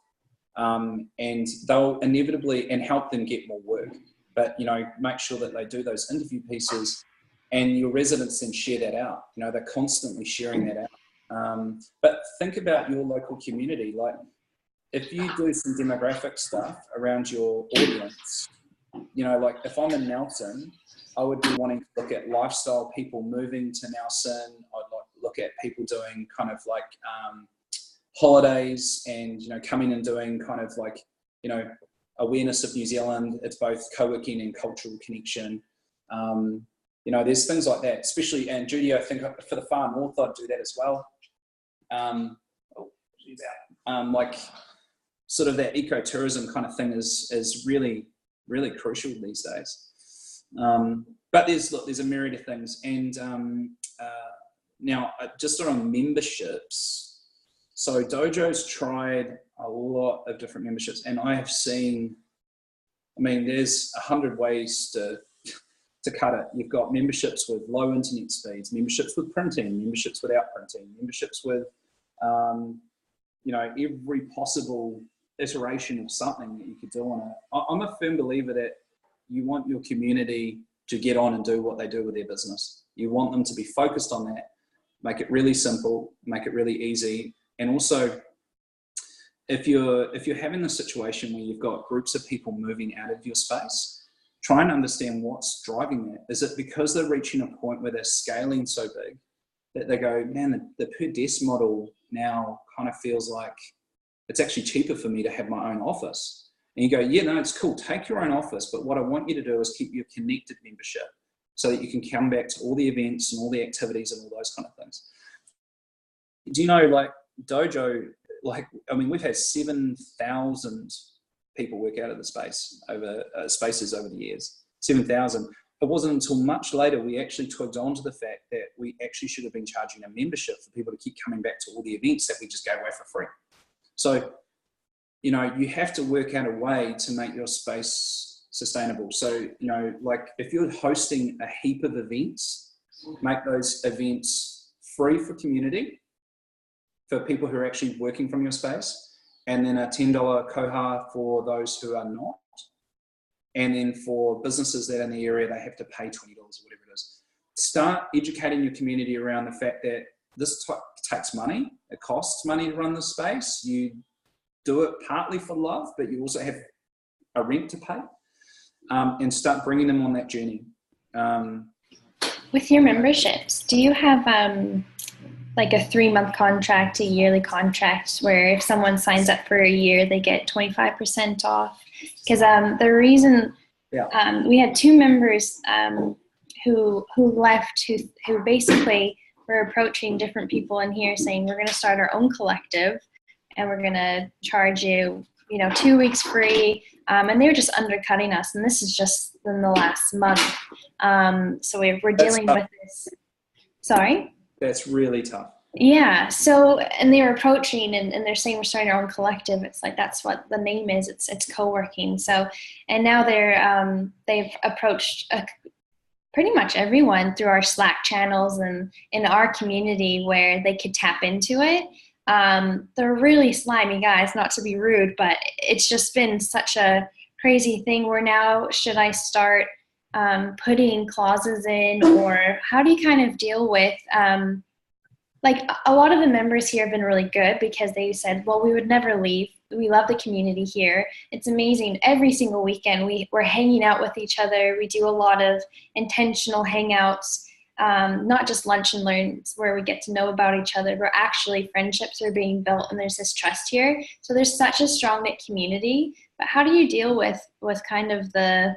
And they'll inevitably, and help them get more work, but make sure that they do those interview pieces, and your residents then share that out. They're constantly sharing that out. But think about your local community. Like, if you do some demographic stuff around your audience, like if I'm in Nelson, I would be wanting to look at lifestyle people moving to Nelson. I'd like to look at people doing kind of like holidays and coming and doing kind of like awareness of New Zealand. It's both co-working and cultural connection. There's things like that, especially, and Judy, I think for the far north I'd do that as well. Like sort of that ecotourism kind of thing is really, really crucial these days. But there's a myriad of things, and now just on memberships. So Dojo's tried a lot of different memberships, and I have seen, there's 100 ways to cut it. You've got memberships with low internet speeds, memberships with printing, memberships without printing, memberships with, every possible iteration of something that you could do on it. I'm a firm believer that you want your community to get on and do what they do with their business. You want them to be focused on that, make it really simple, make it really easy. And also, if you're having a situation where you've got groups of people moving out of your space, try and understand what's driving that. Is it because they're reaching a point where they're scaling so big that they go, man, the per desk model now kind of feels like it's actually cheaper for me to have my own office. And you go, yeah, no, it's cool. Take your own office. But what I want you to do is keep your connected membership so that you can come back to all the events and all the activities and all those kind of things. Do you know, like, Dojo, we've had 7,000 people work out of the spaces over the years. 7,000. It wasn't until much later we actually twigged onto the fact that we actually should have been charging a membership for people to keep coming back to all the events that we just gave away for free. So, you have to work out a way to make your space sustainable. So, like if you're hosting a heap of events, make those events free for community, for people who are actually working from your space, and then a $10 koha for those who are not. And then for businesses that are in the area, they have to pay $20 or whatever it is. Start educating your community around the fact that this takes money. It costs money to run the space. You do it partly for love, but you also have a rent to pay, and start bringing them on that journey. With your memberships, do you have like a 3-month contract, a yearly contract, where if someone signs up for a year, they get 25% off? Because the reason we had 2 members who left, who basically were approaching different people in here saying, we're going to start our own collective and we're going to charge you, 2 weeks free. And they were just undercutting us. And this is just in the last month. So we're dealing with this. Sorry? That's really tough. Yeah. So, and they were approaching and they're saying we're starting our own collective. It's like, that's what the name is. It's Coworking. So, and now they've approached pretty much everyone through our Slack channels and in our community where they could tap into it. They're really slimy guys, not to be rude, but it's just been such a crazy thing where now should I start putting clauses in, or how do you kind of deal with like a lot of the members here have been really good because they said, well, we would never leave. We love the community here. It's amazing. Every single weekend we're hanging out with each other. We do a lot of intentional hangouts, not just lunch and learns where we get to know about each other, but actually friendships are being built and there's this trust here. So there's such a strong knit community. But how do you deal with kind of the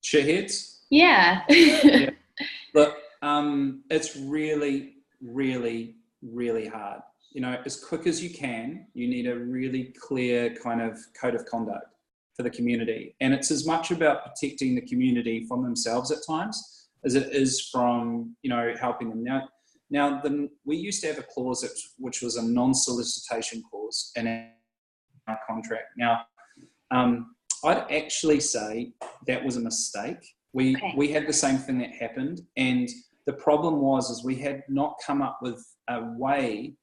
shitheads? Yeah. Yeah. Look, it's really, really, really hard. You know, as quick as you can, you need a really clear kind of code of conduct for the community. And it's as much about protecting the community from themselves at times as it is from, you know, helping them. Now we used to have a clause which was a non-solicitation clause in our contract. Now, I'd actually say that was a mistake. We had the same thing that happened, and the problem was we had not come up with a way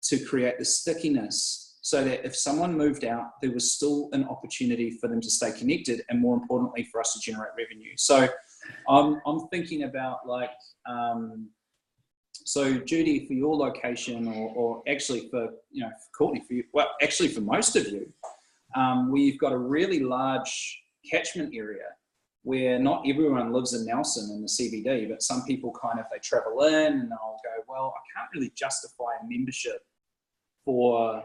to create the stickiness so that if someone moved out, there was still an opportunity for them to stay connected, and more importantly, for us to generate revenue. So I'm thinking about like, so Judy, for your location, or actually for, you know, for Courtney, for you, well, actually for most of you, we've got a really large catchment area where not everyone lives in Nelson in the CBD, but some people kind of, they travel in and they'll go, well, I can't really justify a membership for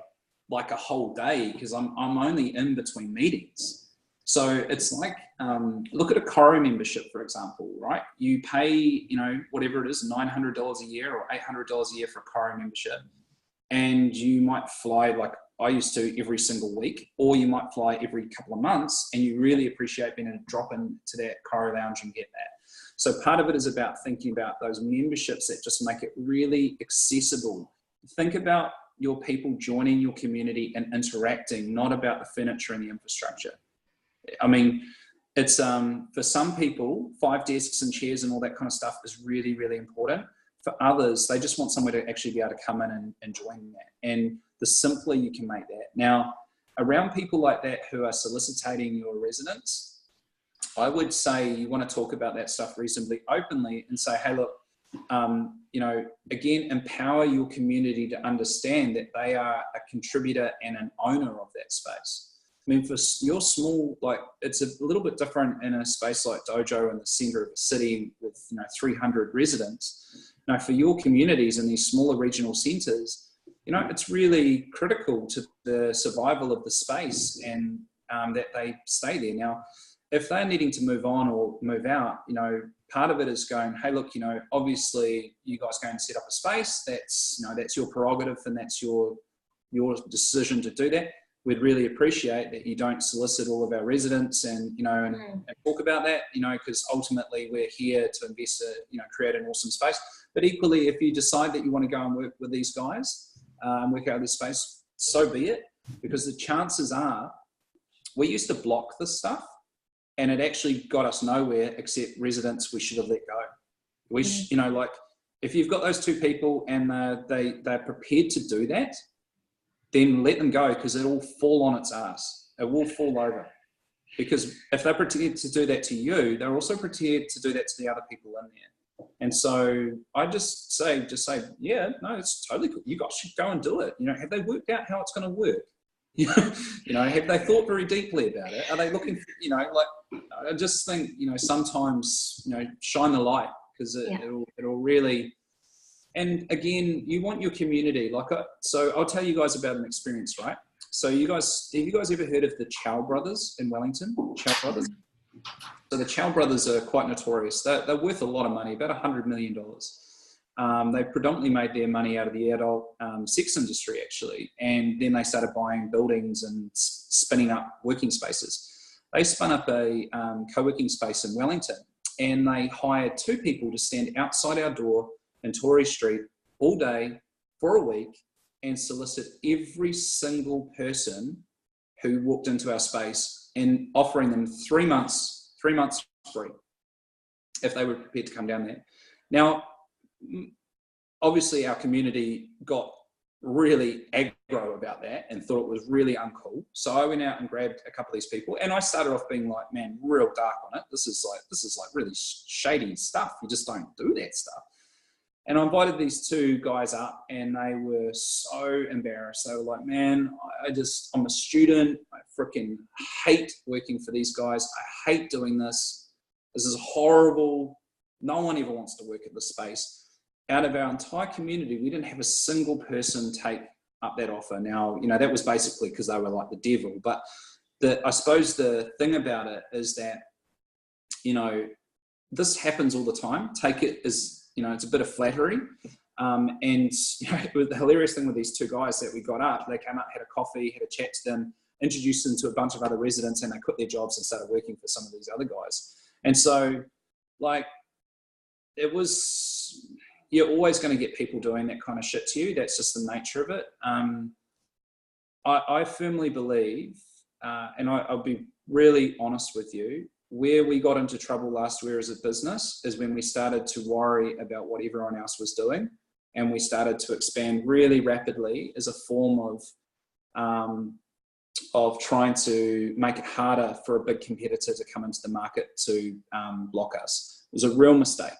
like a whole day because I'm only in between meetings. So it's like, look at a Coro membership, for example, right? You pay, you know, whatever it is, $900 a year or $800 a year for a Coro membership. And you might fly, like I used to, every single week, or you might fly every couple of months, and you really appreciate being able to drop into that Coro lounge and get that. So part of it is about thinking about those memberships that just make it really accessible. Think about your people joining your community and interacting, not about the furniture and the infrastructure. I mean, it's for some people, 5 desks and chairs and all that kind of stuff is really, really important. For others, they just want somewhere to actually be able to come in and join that. And the simpler you can make that. Now, around people like that who are soliciting your residents, I would say you want to talk about that stuff reasonably openly and say, hey, look, you know, again, empower your community to understand that they are a contributor and an owner of that space. I mean, for your small, like, it's a little bit different in a space like Dojo in the center of a city with, you know, 300 residents. Now, for your communities in these smaller regional centers, you know, it's really critical to the survival of the space and that they stay there. Now, if they're needing to move on or move out, you know, part of it is going, hey, look, you know, obviously you guys go and set up a space. That's, you know, that's your prerogative and that's your decision to do that. We'd really appreciate that you don't solicit all of our residents and, you know, and talk about that, you know, because ultimately we're here to invest, you know, create an awesome space. But equally, if you decide that you want to go and work with these guys, work out this space, so be it, because the chances are we used to block this stuff and it actually got us nowhere except residents we should have let go. You know, like if you've got those two people and they're prepared to do that, then let them go, because it'll fall on its ass. It will fall over. Because if they're prepared to do that to you, they're also prepared to do that to the other people in there. And so I just say, yeah, no, it's totally cool. You guys should go and do it. You know, have they worked out how it's going to work? You know, have they thought very deeply about it? Are they looking for, you know, like, I just think, you know, sometimes, you know, shine the light, because it'll really. And again, you want your community, like, so I'll tell you guys about an experience, right? So have you guys ever heard of the Chow Brothers in Wellington? Chow Brothers? So the Chow Brothers are quite notorious. They're worth a lot of money, about $100 million. They predominantly made their money out of the adult sex industry, actually. And then they started buying buildings and spinning up working spaces. They spun up a co-working space in Wellington, and they hired 2 people to stand outside our door in Tory Street all day for a week and solicit every single person who walked into our space, and offering them 3 months free if they were prepared to come down there. Now, obviously our community got really aggro about that and thought it was really uncool. So I went out and grabbed a couple of these people, and I started off being like, man, real dark on it. This is like really shady stuff. You just don't do that stuff. And I invited these two guys up, and they were so embarrassed. They were like, man, I'm a student. I freaking hate working for these guys. I hate doing this. This is horrible. No one ever wants to work at this space. Out of our entire community, we didn't have a single person take up that offer. Now, that was basically because they were like the devil. But I suppose the thing about it is that, this happens all the time. Take it as, it's a bit of flattery. And the hilarious thing with these two guys that we got up, they came up, had a coffee, had a chat to them, introduced them to a bunch of other residents, and they quit their jobs and started working for some of these other guys. And so, you're always going to get people doing that kind of shit to you. That's just the nature of it. I firmly believe, and I'll be really honest with you, where we got into trouble last year as a business is when we started to worry about what everyone else was doing, and we started to expand really rapidly as a form of trying to make it harder for a big competitor to come into the market to block us. It was a real mistake.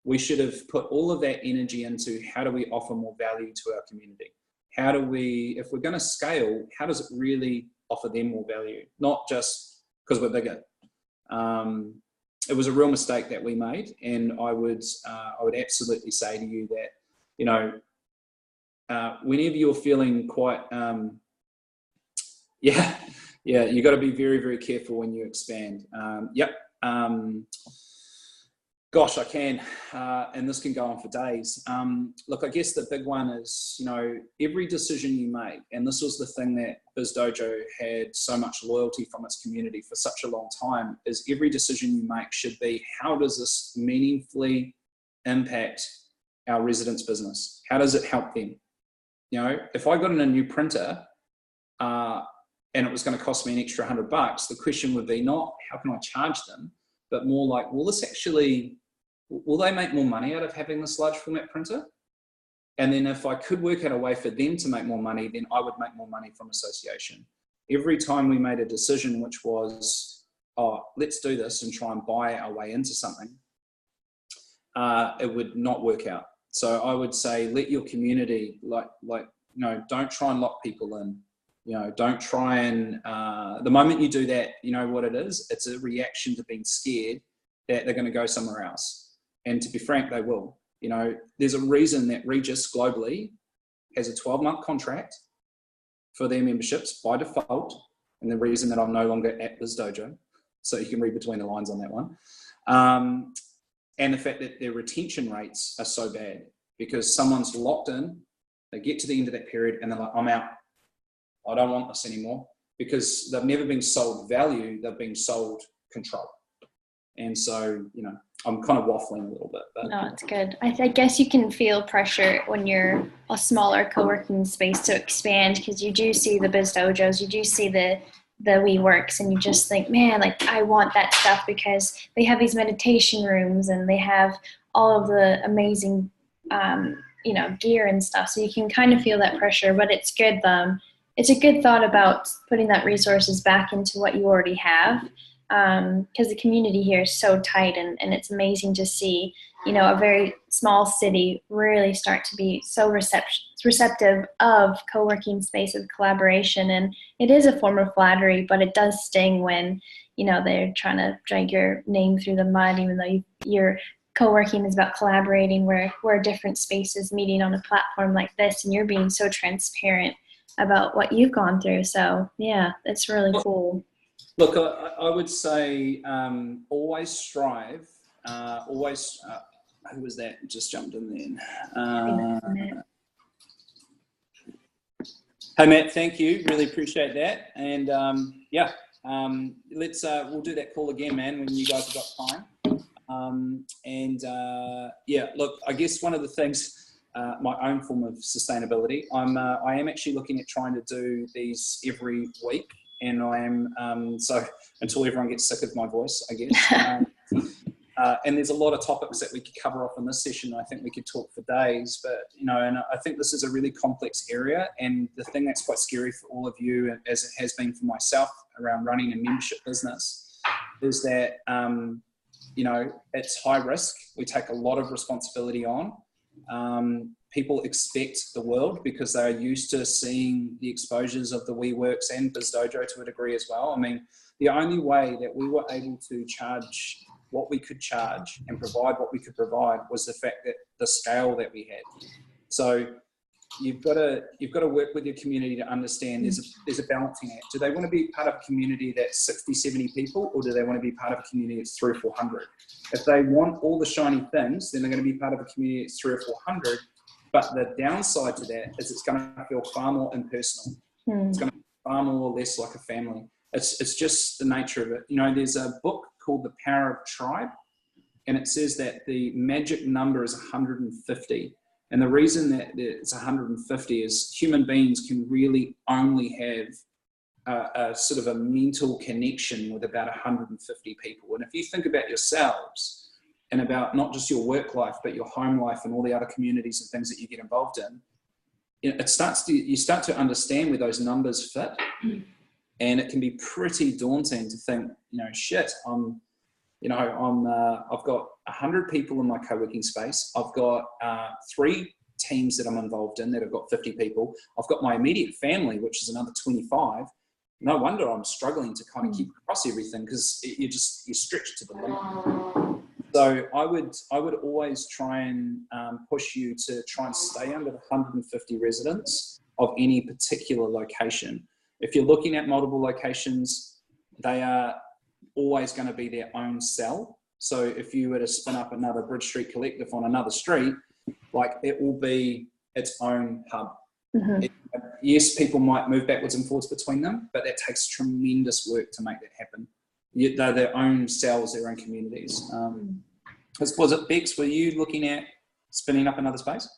We should have put all of that energy into how do we offer more value to our community? How do we, if we're going to scale, how does it really offer them more value? Not just because we're bigger. It was a real mistake that we made, and I would absolutely say to you that, whenever you're feeling quite, you got to be very, very careful when you expand. Gosh, I can, and this can go on for days. Look, I guess the big one is, every decision you make, and this was the thing that Biz Dojo had so much loyalty from its community for such a long time, is every decision you make should be, how does this meaningfully impact our residents' business? How does it help them? If I got in a new printer, and it was going to cost me an extra $100, the question would be not, how can I charge them? But more like, will they make more money out of having this large format printer? And then if I could work out a way for them to make more money, then I would make more money from association. Every time we made a decision which was, let's do this and try and buy our way into something, it would not work out. So I would say, let your community, don't try and lock people in. Don't try and, the moment you do that, you know what it is? It's a reaction to being scared that they're going to go somewhere else. And to be frank, they will. There's a reason that Regis globally has a 12-month contract for their memberships by default. And the reason that I'm no longer at Biz Dojo, so you can read between the lines on that one. And the fact that their retention rates are so bad because someone's locked in, they get to the end of that period and they're like, I'm out. I don't want this anymore, because they've never been sold value, they've been sold control. And so, I'm kind of waffling a little bit. But. No, it's good. I guess you can feel pressure when you're a smaller co-working space to expand, because you do see the Biz Dojos, you do see the WeWorks, and you just think, man, I want that stuff because they have these meditation rooms and they have all of the amazing, gear and stuff. So you can kind of feel that pressure, but it's good. It's a good thought about putting that resources back into what you already have, because the community here is so tight, and it's amazing to see, a very small city really start to be so receptive of co-working space of collaboration. And it is a form of flattery, but it does sting when, they're trying to drag your name through the mud, even though your co-working is about collaborating. We're different spaces meeting on a platform like this, and you're being so transparent about what you've gone through. So yeah, that's really cool. Look, I would say always strive, who was that just jumped in then? Hey Matt, thank you, really appreciate that. And we'll do that call again, man, when you guys have got time. Look, I guess one of the things, my own form of sustainability, I am actually looking at trying to do these every week, and I am so until everyone gets sick of my voice, I guess. And there's a lot of topics that we could cover off in this session. I think we could talk for days, but and I think this is a really complex area, and the thing that's quite scary for all of you, as it has been for myself around running a membership business, is that it's high risk. We take a lot of responsibility on. people expect the world because they're used to seeing the exposures of the WeWorks and BizDojo to a degree as well. I mean, the only way that we were able to charge what we could charge and provide what we could provide was the fact that the scale that we had. So you've got to work with your community to understand there's a balancing act. Do they want to be part of a community that's 60, 70 people, or do they want to be part of a community that's 300 or 400? If they want all the shiny things, then they're going to be part of a community that's 300 or 400. But the downside to that is it's going to feel far more impersonal. It's going to be far more or less like a family. It's just the nature of it. You know, there's a book called The Power of Tribe, and it says that the magic number is 150. And the reason that it's 150 is human beings can really only have a sort of a mental connection with about 150 people. And if you think about yourselves and about not just your work life, but your home life and all the other communities and things that you get involved in, you start to understand where those numbers fit. And it can be pretty daunting to think, you know, shit, I've got 100 people in my co-working space. I've got 3 teams that I'm involved in that have got 50 people. I've got my immediate family, which is another 25. No wonder I'm struggling to kind of keep across everything, because you're stretched to the limit. So I would always try and push you to try and stay under the 150 residents of any particular location. If you're looking at multiple locations, they are always going to be their own cell. So if you were to spin up another Bridge Street Collective on another street, like, it will be its own hub. Yes, people might move backwards and forwards between them, but that takes tremendous work to make that happen. They're their own cells, their own communities. Was it Bex, were you looking at spinning up another space?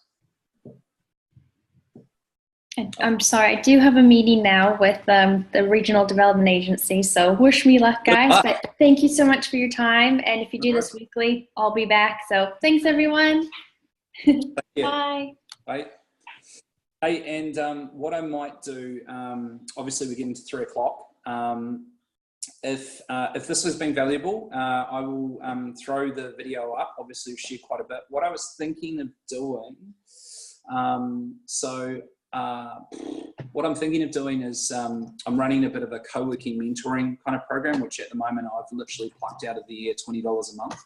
I'm sorry, I do have a meeting now with the Regional Development Agency, so wish me luck, guys. But thank you so much for your time, and if you do this weekly, I'll be back. So thanks, everyone. Bye. Bye. Hey, and what I might do, obviously we're getting to 3 o'clock. If this has been valuable, I will throw the video up. Obviously, we've shared quite a bit. What I was thinking of doing, what I'm thinking of doing is I'm running a bit of a co-working mentoring kind of program, which at the moment I've literally plucked out of the year $20 a month,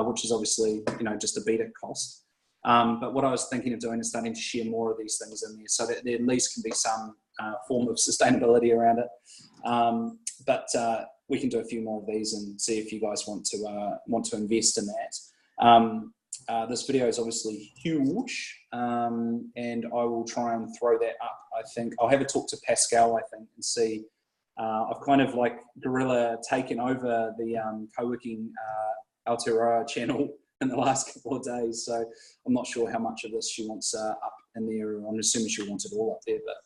which is obviously, you know, just a beta cost. But what I was thinking of doing is starting to share more of these things in there, so that there at least can be some form of sustainability around it. But we can do a few more of these and see if you guys want to invest in that. This video is obviously huge, and I will try and throw that up. I think I'll have a talk to Pascal, I think, and see. I've kind of like guerrilla taken over the co-working Aotearoa channel in the last couple of days, so I'm not sure how much of this she wants up in there. I'm assuming she'll want it all up there, but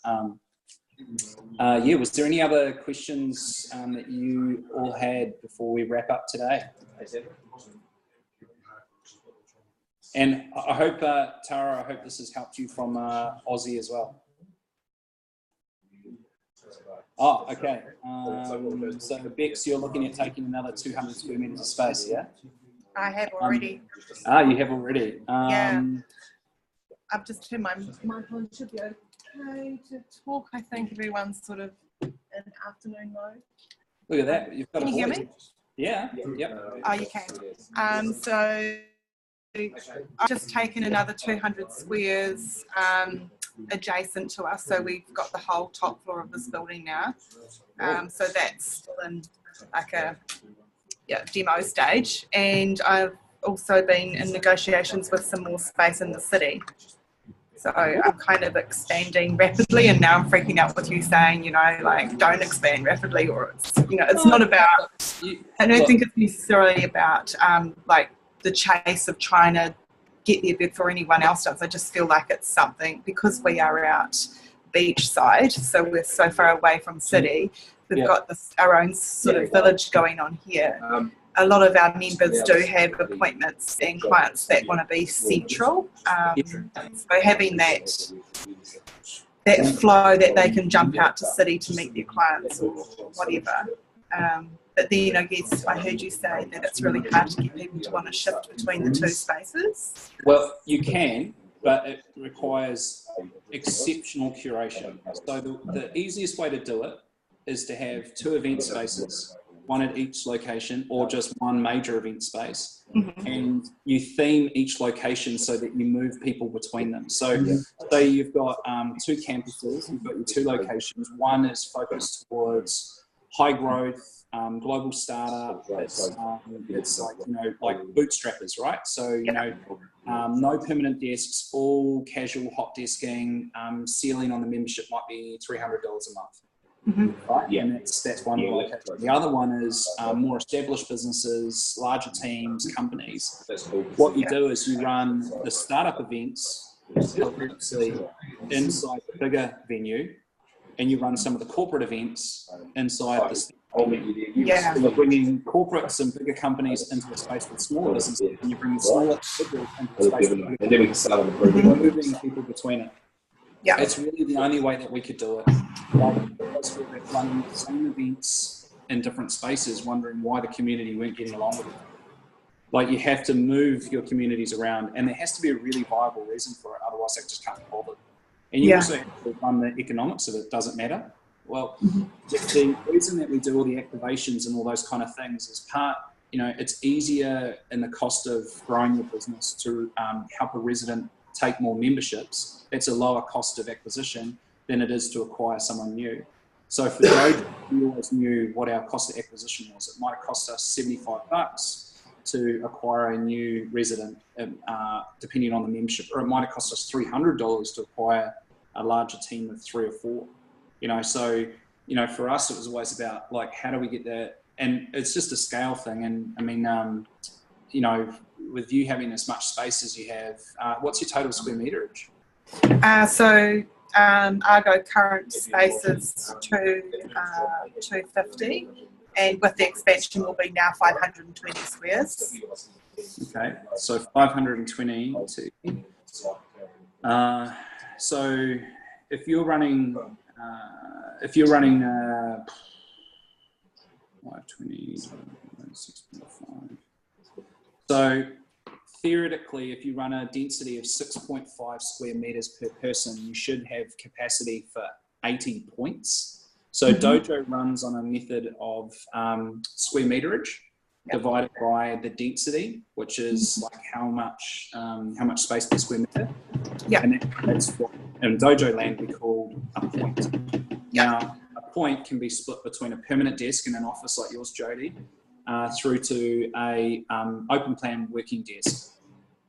yeah, was there any other questions that you all had before we wrap up today? And I hope, Tara, I hope this has helped you from Aussie as well. Oh, okay. So Bex, you're looking at taking another 200 square meters of space, yeah? I have already. You have already. Yeah. I've just turned my phone should be okay to talk. I think everyone's sort of in afternoon mode. Look at that. You've got Can you hear me? Yeah. Yep. Oh, you can. So I've just taken another 200 squares adjacent to us. So we've got the whole top floor of this building now. So that's still in like a demo stage. And I've also been in negotiations with some more space in the city. So I'm kind of expanding rapidly, and now I'm freaking out with you saying, you know, like, don't expand rapidly, or it's, you know, it's not about, I don't think it's necessarily about like the chase of trying to get there before anyone else does. I just feel like it's something, because we are out beachside, so we're so far away from city, we've got our own sort of village going on here. A lot of our members do have appointments and clients that want to be central. So having that flow that they can jump out to city to meet their clients or whatever. But then I guess I heard you say that it's really hard to get people to want to shift between the two spaces. Well, you can, but it requires exceptional curation. So the easiest way to do it is to have 2 event spaces, one at each location, or just one major event space. And you theme each location so that you move people between them. So say you've got 2 campuses, you've got your 2 locations. One is focused towards high growth, global startup. It's like, you know, like bootstrappers, right? So, you know, no permanent desks, all casual hot desking, ceiling on the membership might be $300 a month. Right? And that's one location. The other one is more established businesses, larger teams, companies. What you do is you run the startup events obviously inside the bigger venue, and you run some of the corporate events inside the Yeah. So you're bringing corporates and bigger companies into a space with smaller businesses, and you bring smaller individuals into a space with bigger companies, moving people between it. Yeah. It's really the only way that we could do it. Like, we're running the same events in different spaces, wondering why the community weren't getting along with it. Like, you have to move your communities around, and there has to be a really viable reason for it, otherwise they just can't be bothered. And you also have to run the economics of it. Doesn't matter. Well, the reason that we do all the activations and all those kind of things is part, you know, it's easier in the cost of growing your business to help a resident take more memberships. It's a lower cost of acquisition than it is to acquire someone new. So for Dojo, we always knew what our cost of acquisition was. It might have cost us $75 to acquire a new resident, depending on the membership, or it might have cost us $300 to acquire a larger team of 3 or 4. You know, so, you know, for us, it was always about, like, how do we get there? And it's just a scale thing. And I mean, you know, with you having as much space as you have, what's your total square meterage? Argo current space is 250, and with the expansion will be now 520 squares. Okay, so 520 to, so if you're running 520, 6.5. So theoretically, if you run a density of 6.5 square meters per person, you should have capacity for 80 points. So Dojo runs on a method of square meterage divided by the density, which is like how much space per square meter. Yeah. And that's what in Dojo land we call a point. Now, a point can be split between a permanent desk in an office like yours, Jody, through to a open plan working desk.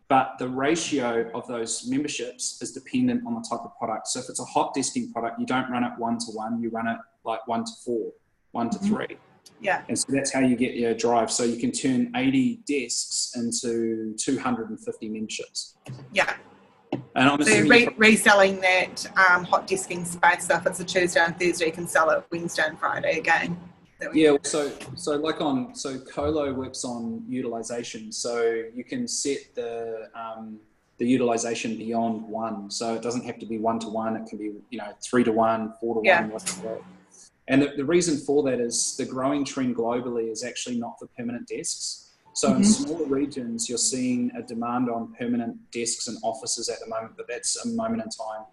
But the ratio of those memberships is dependent on the type of product. So if it's a hot desking product, you don't run it 1-to-1, you run it like 1-to-4, 1-to-3. Yeah. And so that's how you get your drive. So you can turn 80 desks into 250 memberships. Yeah. And I'm assuming reselling that hot desking space. So if it's a Tuesday and Thursday, you can sell it Wednesday and Friday again. Yeah, so Colo works on utilization, so you can set the utilization beyond 1. So it doesn't have to be 1-to-1. It can be 3-to-1, 4-to-1, whatever. And the reason for that is the growing trend globally is actually not for permanent desks. So in smaller regions, you're seeing a demand on permanent desks and offices at the moment, but that's a moment in time.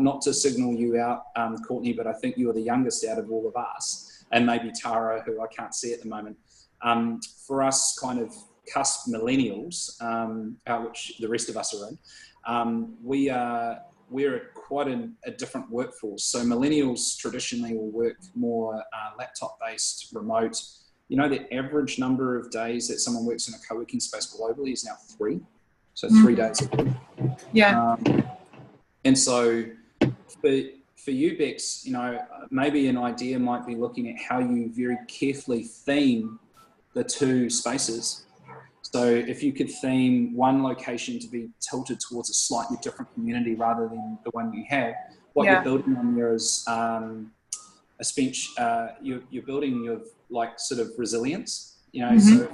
Not to signal you out, Courtney, but I think you are the youngest out of all of us. And maybe Tara, who I can't see at the moment. For us kind of cusp millennials, which the rest of us are in, we're quite a different workforce. So millennials traditionally will work more laptop-based, remote. You know, the average number of days that someone works in a co-working space globally is now 3. So 3 days a week. Yeah. And so for you, Bex, maybe an idea might be looking at how you very carefully theme the 2 spaces. So if you could theme one location to be tilted towards a slightly different community rather than the one you have, what you're building on there is you're building your sort of resilience. So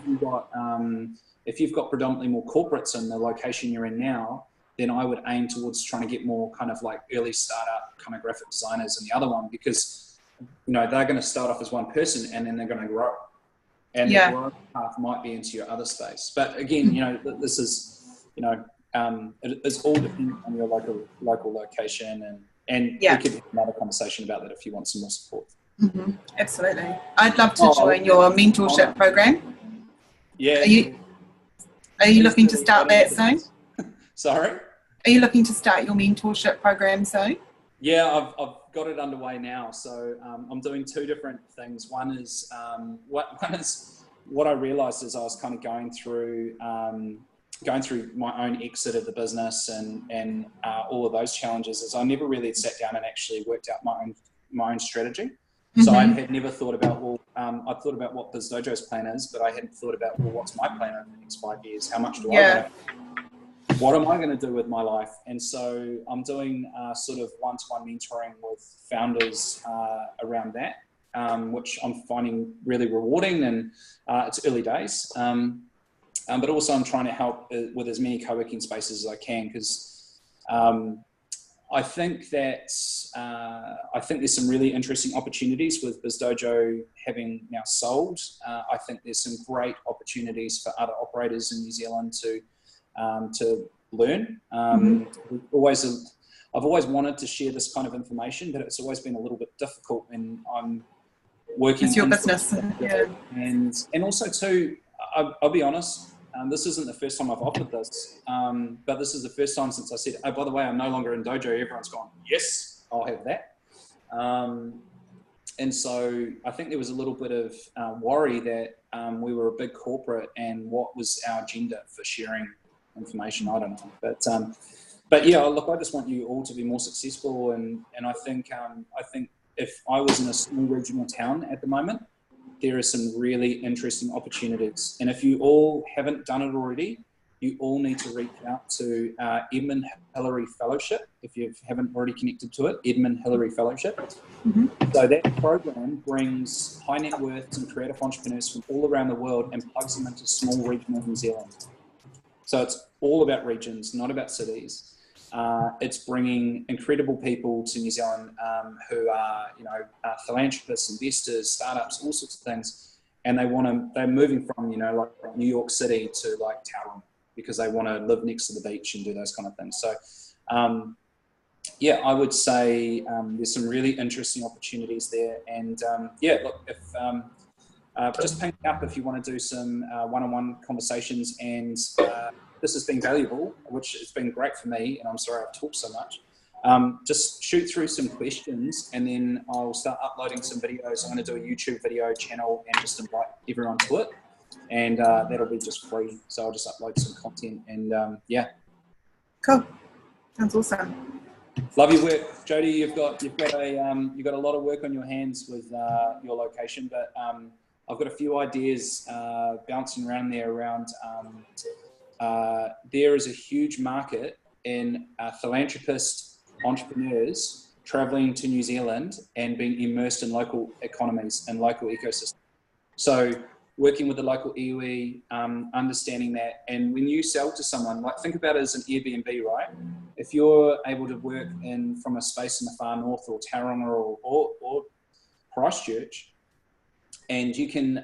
if you've got predominantly more corporates in the location you're in now, then I would aim towards trying to get more kind of like early startup kind of graphic designers in the other one, because, they're going to start off as one person and then they're going to grow. And the growth path might be into your other space. But again, this is, it's all dependent on your local location, and Yeah. we could have another conversation about that if you want some more support. Absolutely. I'd love to join your mentorship program. Yeah. Are you looking to start that soon? Sorry? Are you looking to start your mentorship program soon? Yeah, I've got it underway now. So I'm doing two different things. One is what I realised as I was kind of going through my own exit of the business and all of those challenges, is I never really sat down and actually worked out my own strategy. So I had never thought about, I thought about what Biz Dojo's plan is, but I hadn't thought about, what's my plan over the next 5 years? How much do I want to, what am I going to do with my life? And so I'm doing sort of one-to-one mentoring with founders around that, which I'm finding really rewarding, and it's early days. But also I'm trying to help with as many co-working spaces as I can, because I think there's some really interesting opportunities with Biz Dojo having now sold. I think there's some great opportunities for other operators in New Zealand to learn. I've always wanted to share this kind of information, but it's always been a little bit difficult when I'm working. It's your business, yeah. And also too, I'll be honest. This isn't the first time I've offered this, but this is the first time since I said, oh, by the way, I'm no longer in Dojo. Everyone's gone, yes, I'll have that. And so I think there was a little bit of worry that we were a big corporate and what was our agenda for sharing information. I don't know. But yeah, look, I just want you all to be more successful. And I think if I was in a small regional town at the moment, there are some really interesting opportunities. And if you all haven't done it already, you all need to reach out to Edmund Hillary Fellowship, if you haven't already connected to it, Edmund Hillary Fellowship. So that program brings high net worths and creative entrepreneurs from all around the world and plugs them into small regional New Zealand. So it's all about regions, not about cities. It's bringing incredible people to New Zealand who are, philanthropists, investors, startups, all sorts of things, and they're moving from, like New York City to like Tauranga because they want to live next to the beach and do those kind of things. So, I would say there's some really interesting opportunities there. And look, if just ping me up if you want to do some one-on-one conversations, and this has been valuable, which has been great for me, and I'm sorry I've talked so much. Just shoot through some questions, and then I'll start uploading some videos. I'm going to do a YouTube video channel and just invite everyone to it, and that'll be just free. So I'll just upload some content, and Cool. Sounds awesome. Love your work, Jody. You've got a lot of work on your hands with your location, but I've got a few ideas bouncing around there. There is a huge market in philanthropist entrepreneurs traveling to New Zealand and being immersed in local economies and local ecosystems. So working with the local iwi, understanding that, and when you sell to someone, like think about it as an Airbnb, right? If you're able to work from a space in the far north or Tauranga or Christchurch, and you can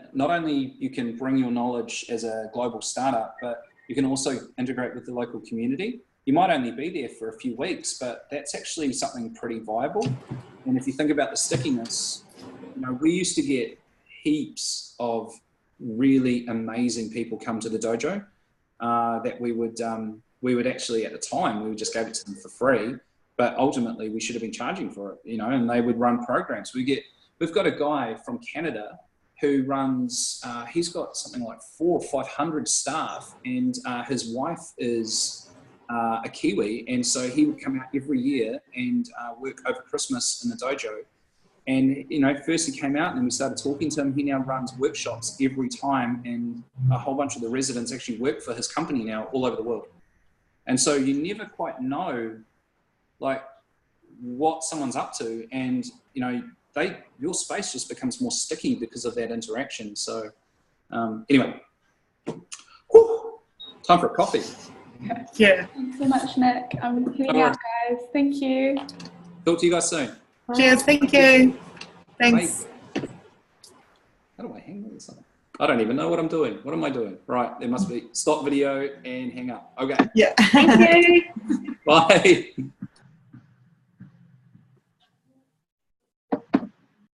bring your knowledge as a global startup, but you can also integrate with the local community. You might only be there for a few weeks, but that's actually something pretty viable. And if you think about the stickiness, we used to get heaps of really amazing people come to the dojo that we would actually, at the time, we would just give it to them for free, but ultimately we should have been charging for it, and they would run programs. We've got a guy from Canada who runs, he's got something like 400 or 500 staff, and his wife is a Kiwi, and so he would come out every year and work over Christmas in the dojo. And first he came out, and then we started talking to him. He now runs workshops every time, and a whole bunch of the residents actually work for his company now all over the world. And so you never quite know like what someone's up to, and your space just becomes more sticky because of that interaction. So anyway, time for a coffee. Yeah. Thanks so much, Nick. I'm heading out, guys. Thank you. Talk to you guys soon. Cheers. Thank you. Thanks. Bye. How do I hang this up? I don't even know what I'm doing. What am I doing? Right, there must be stop video and hang up. Okay. Yeah. Thank you. Bye.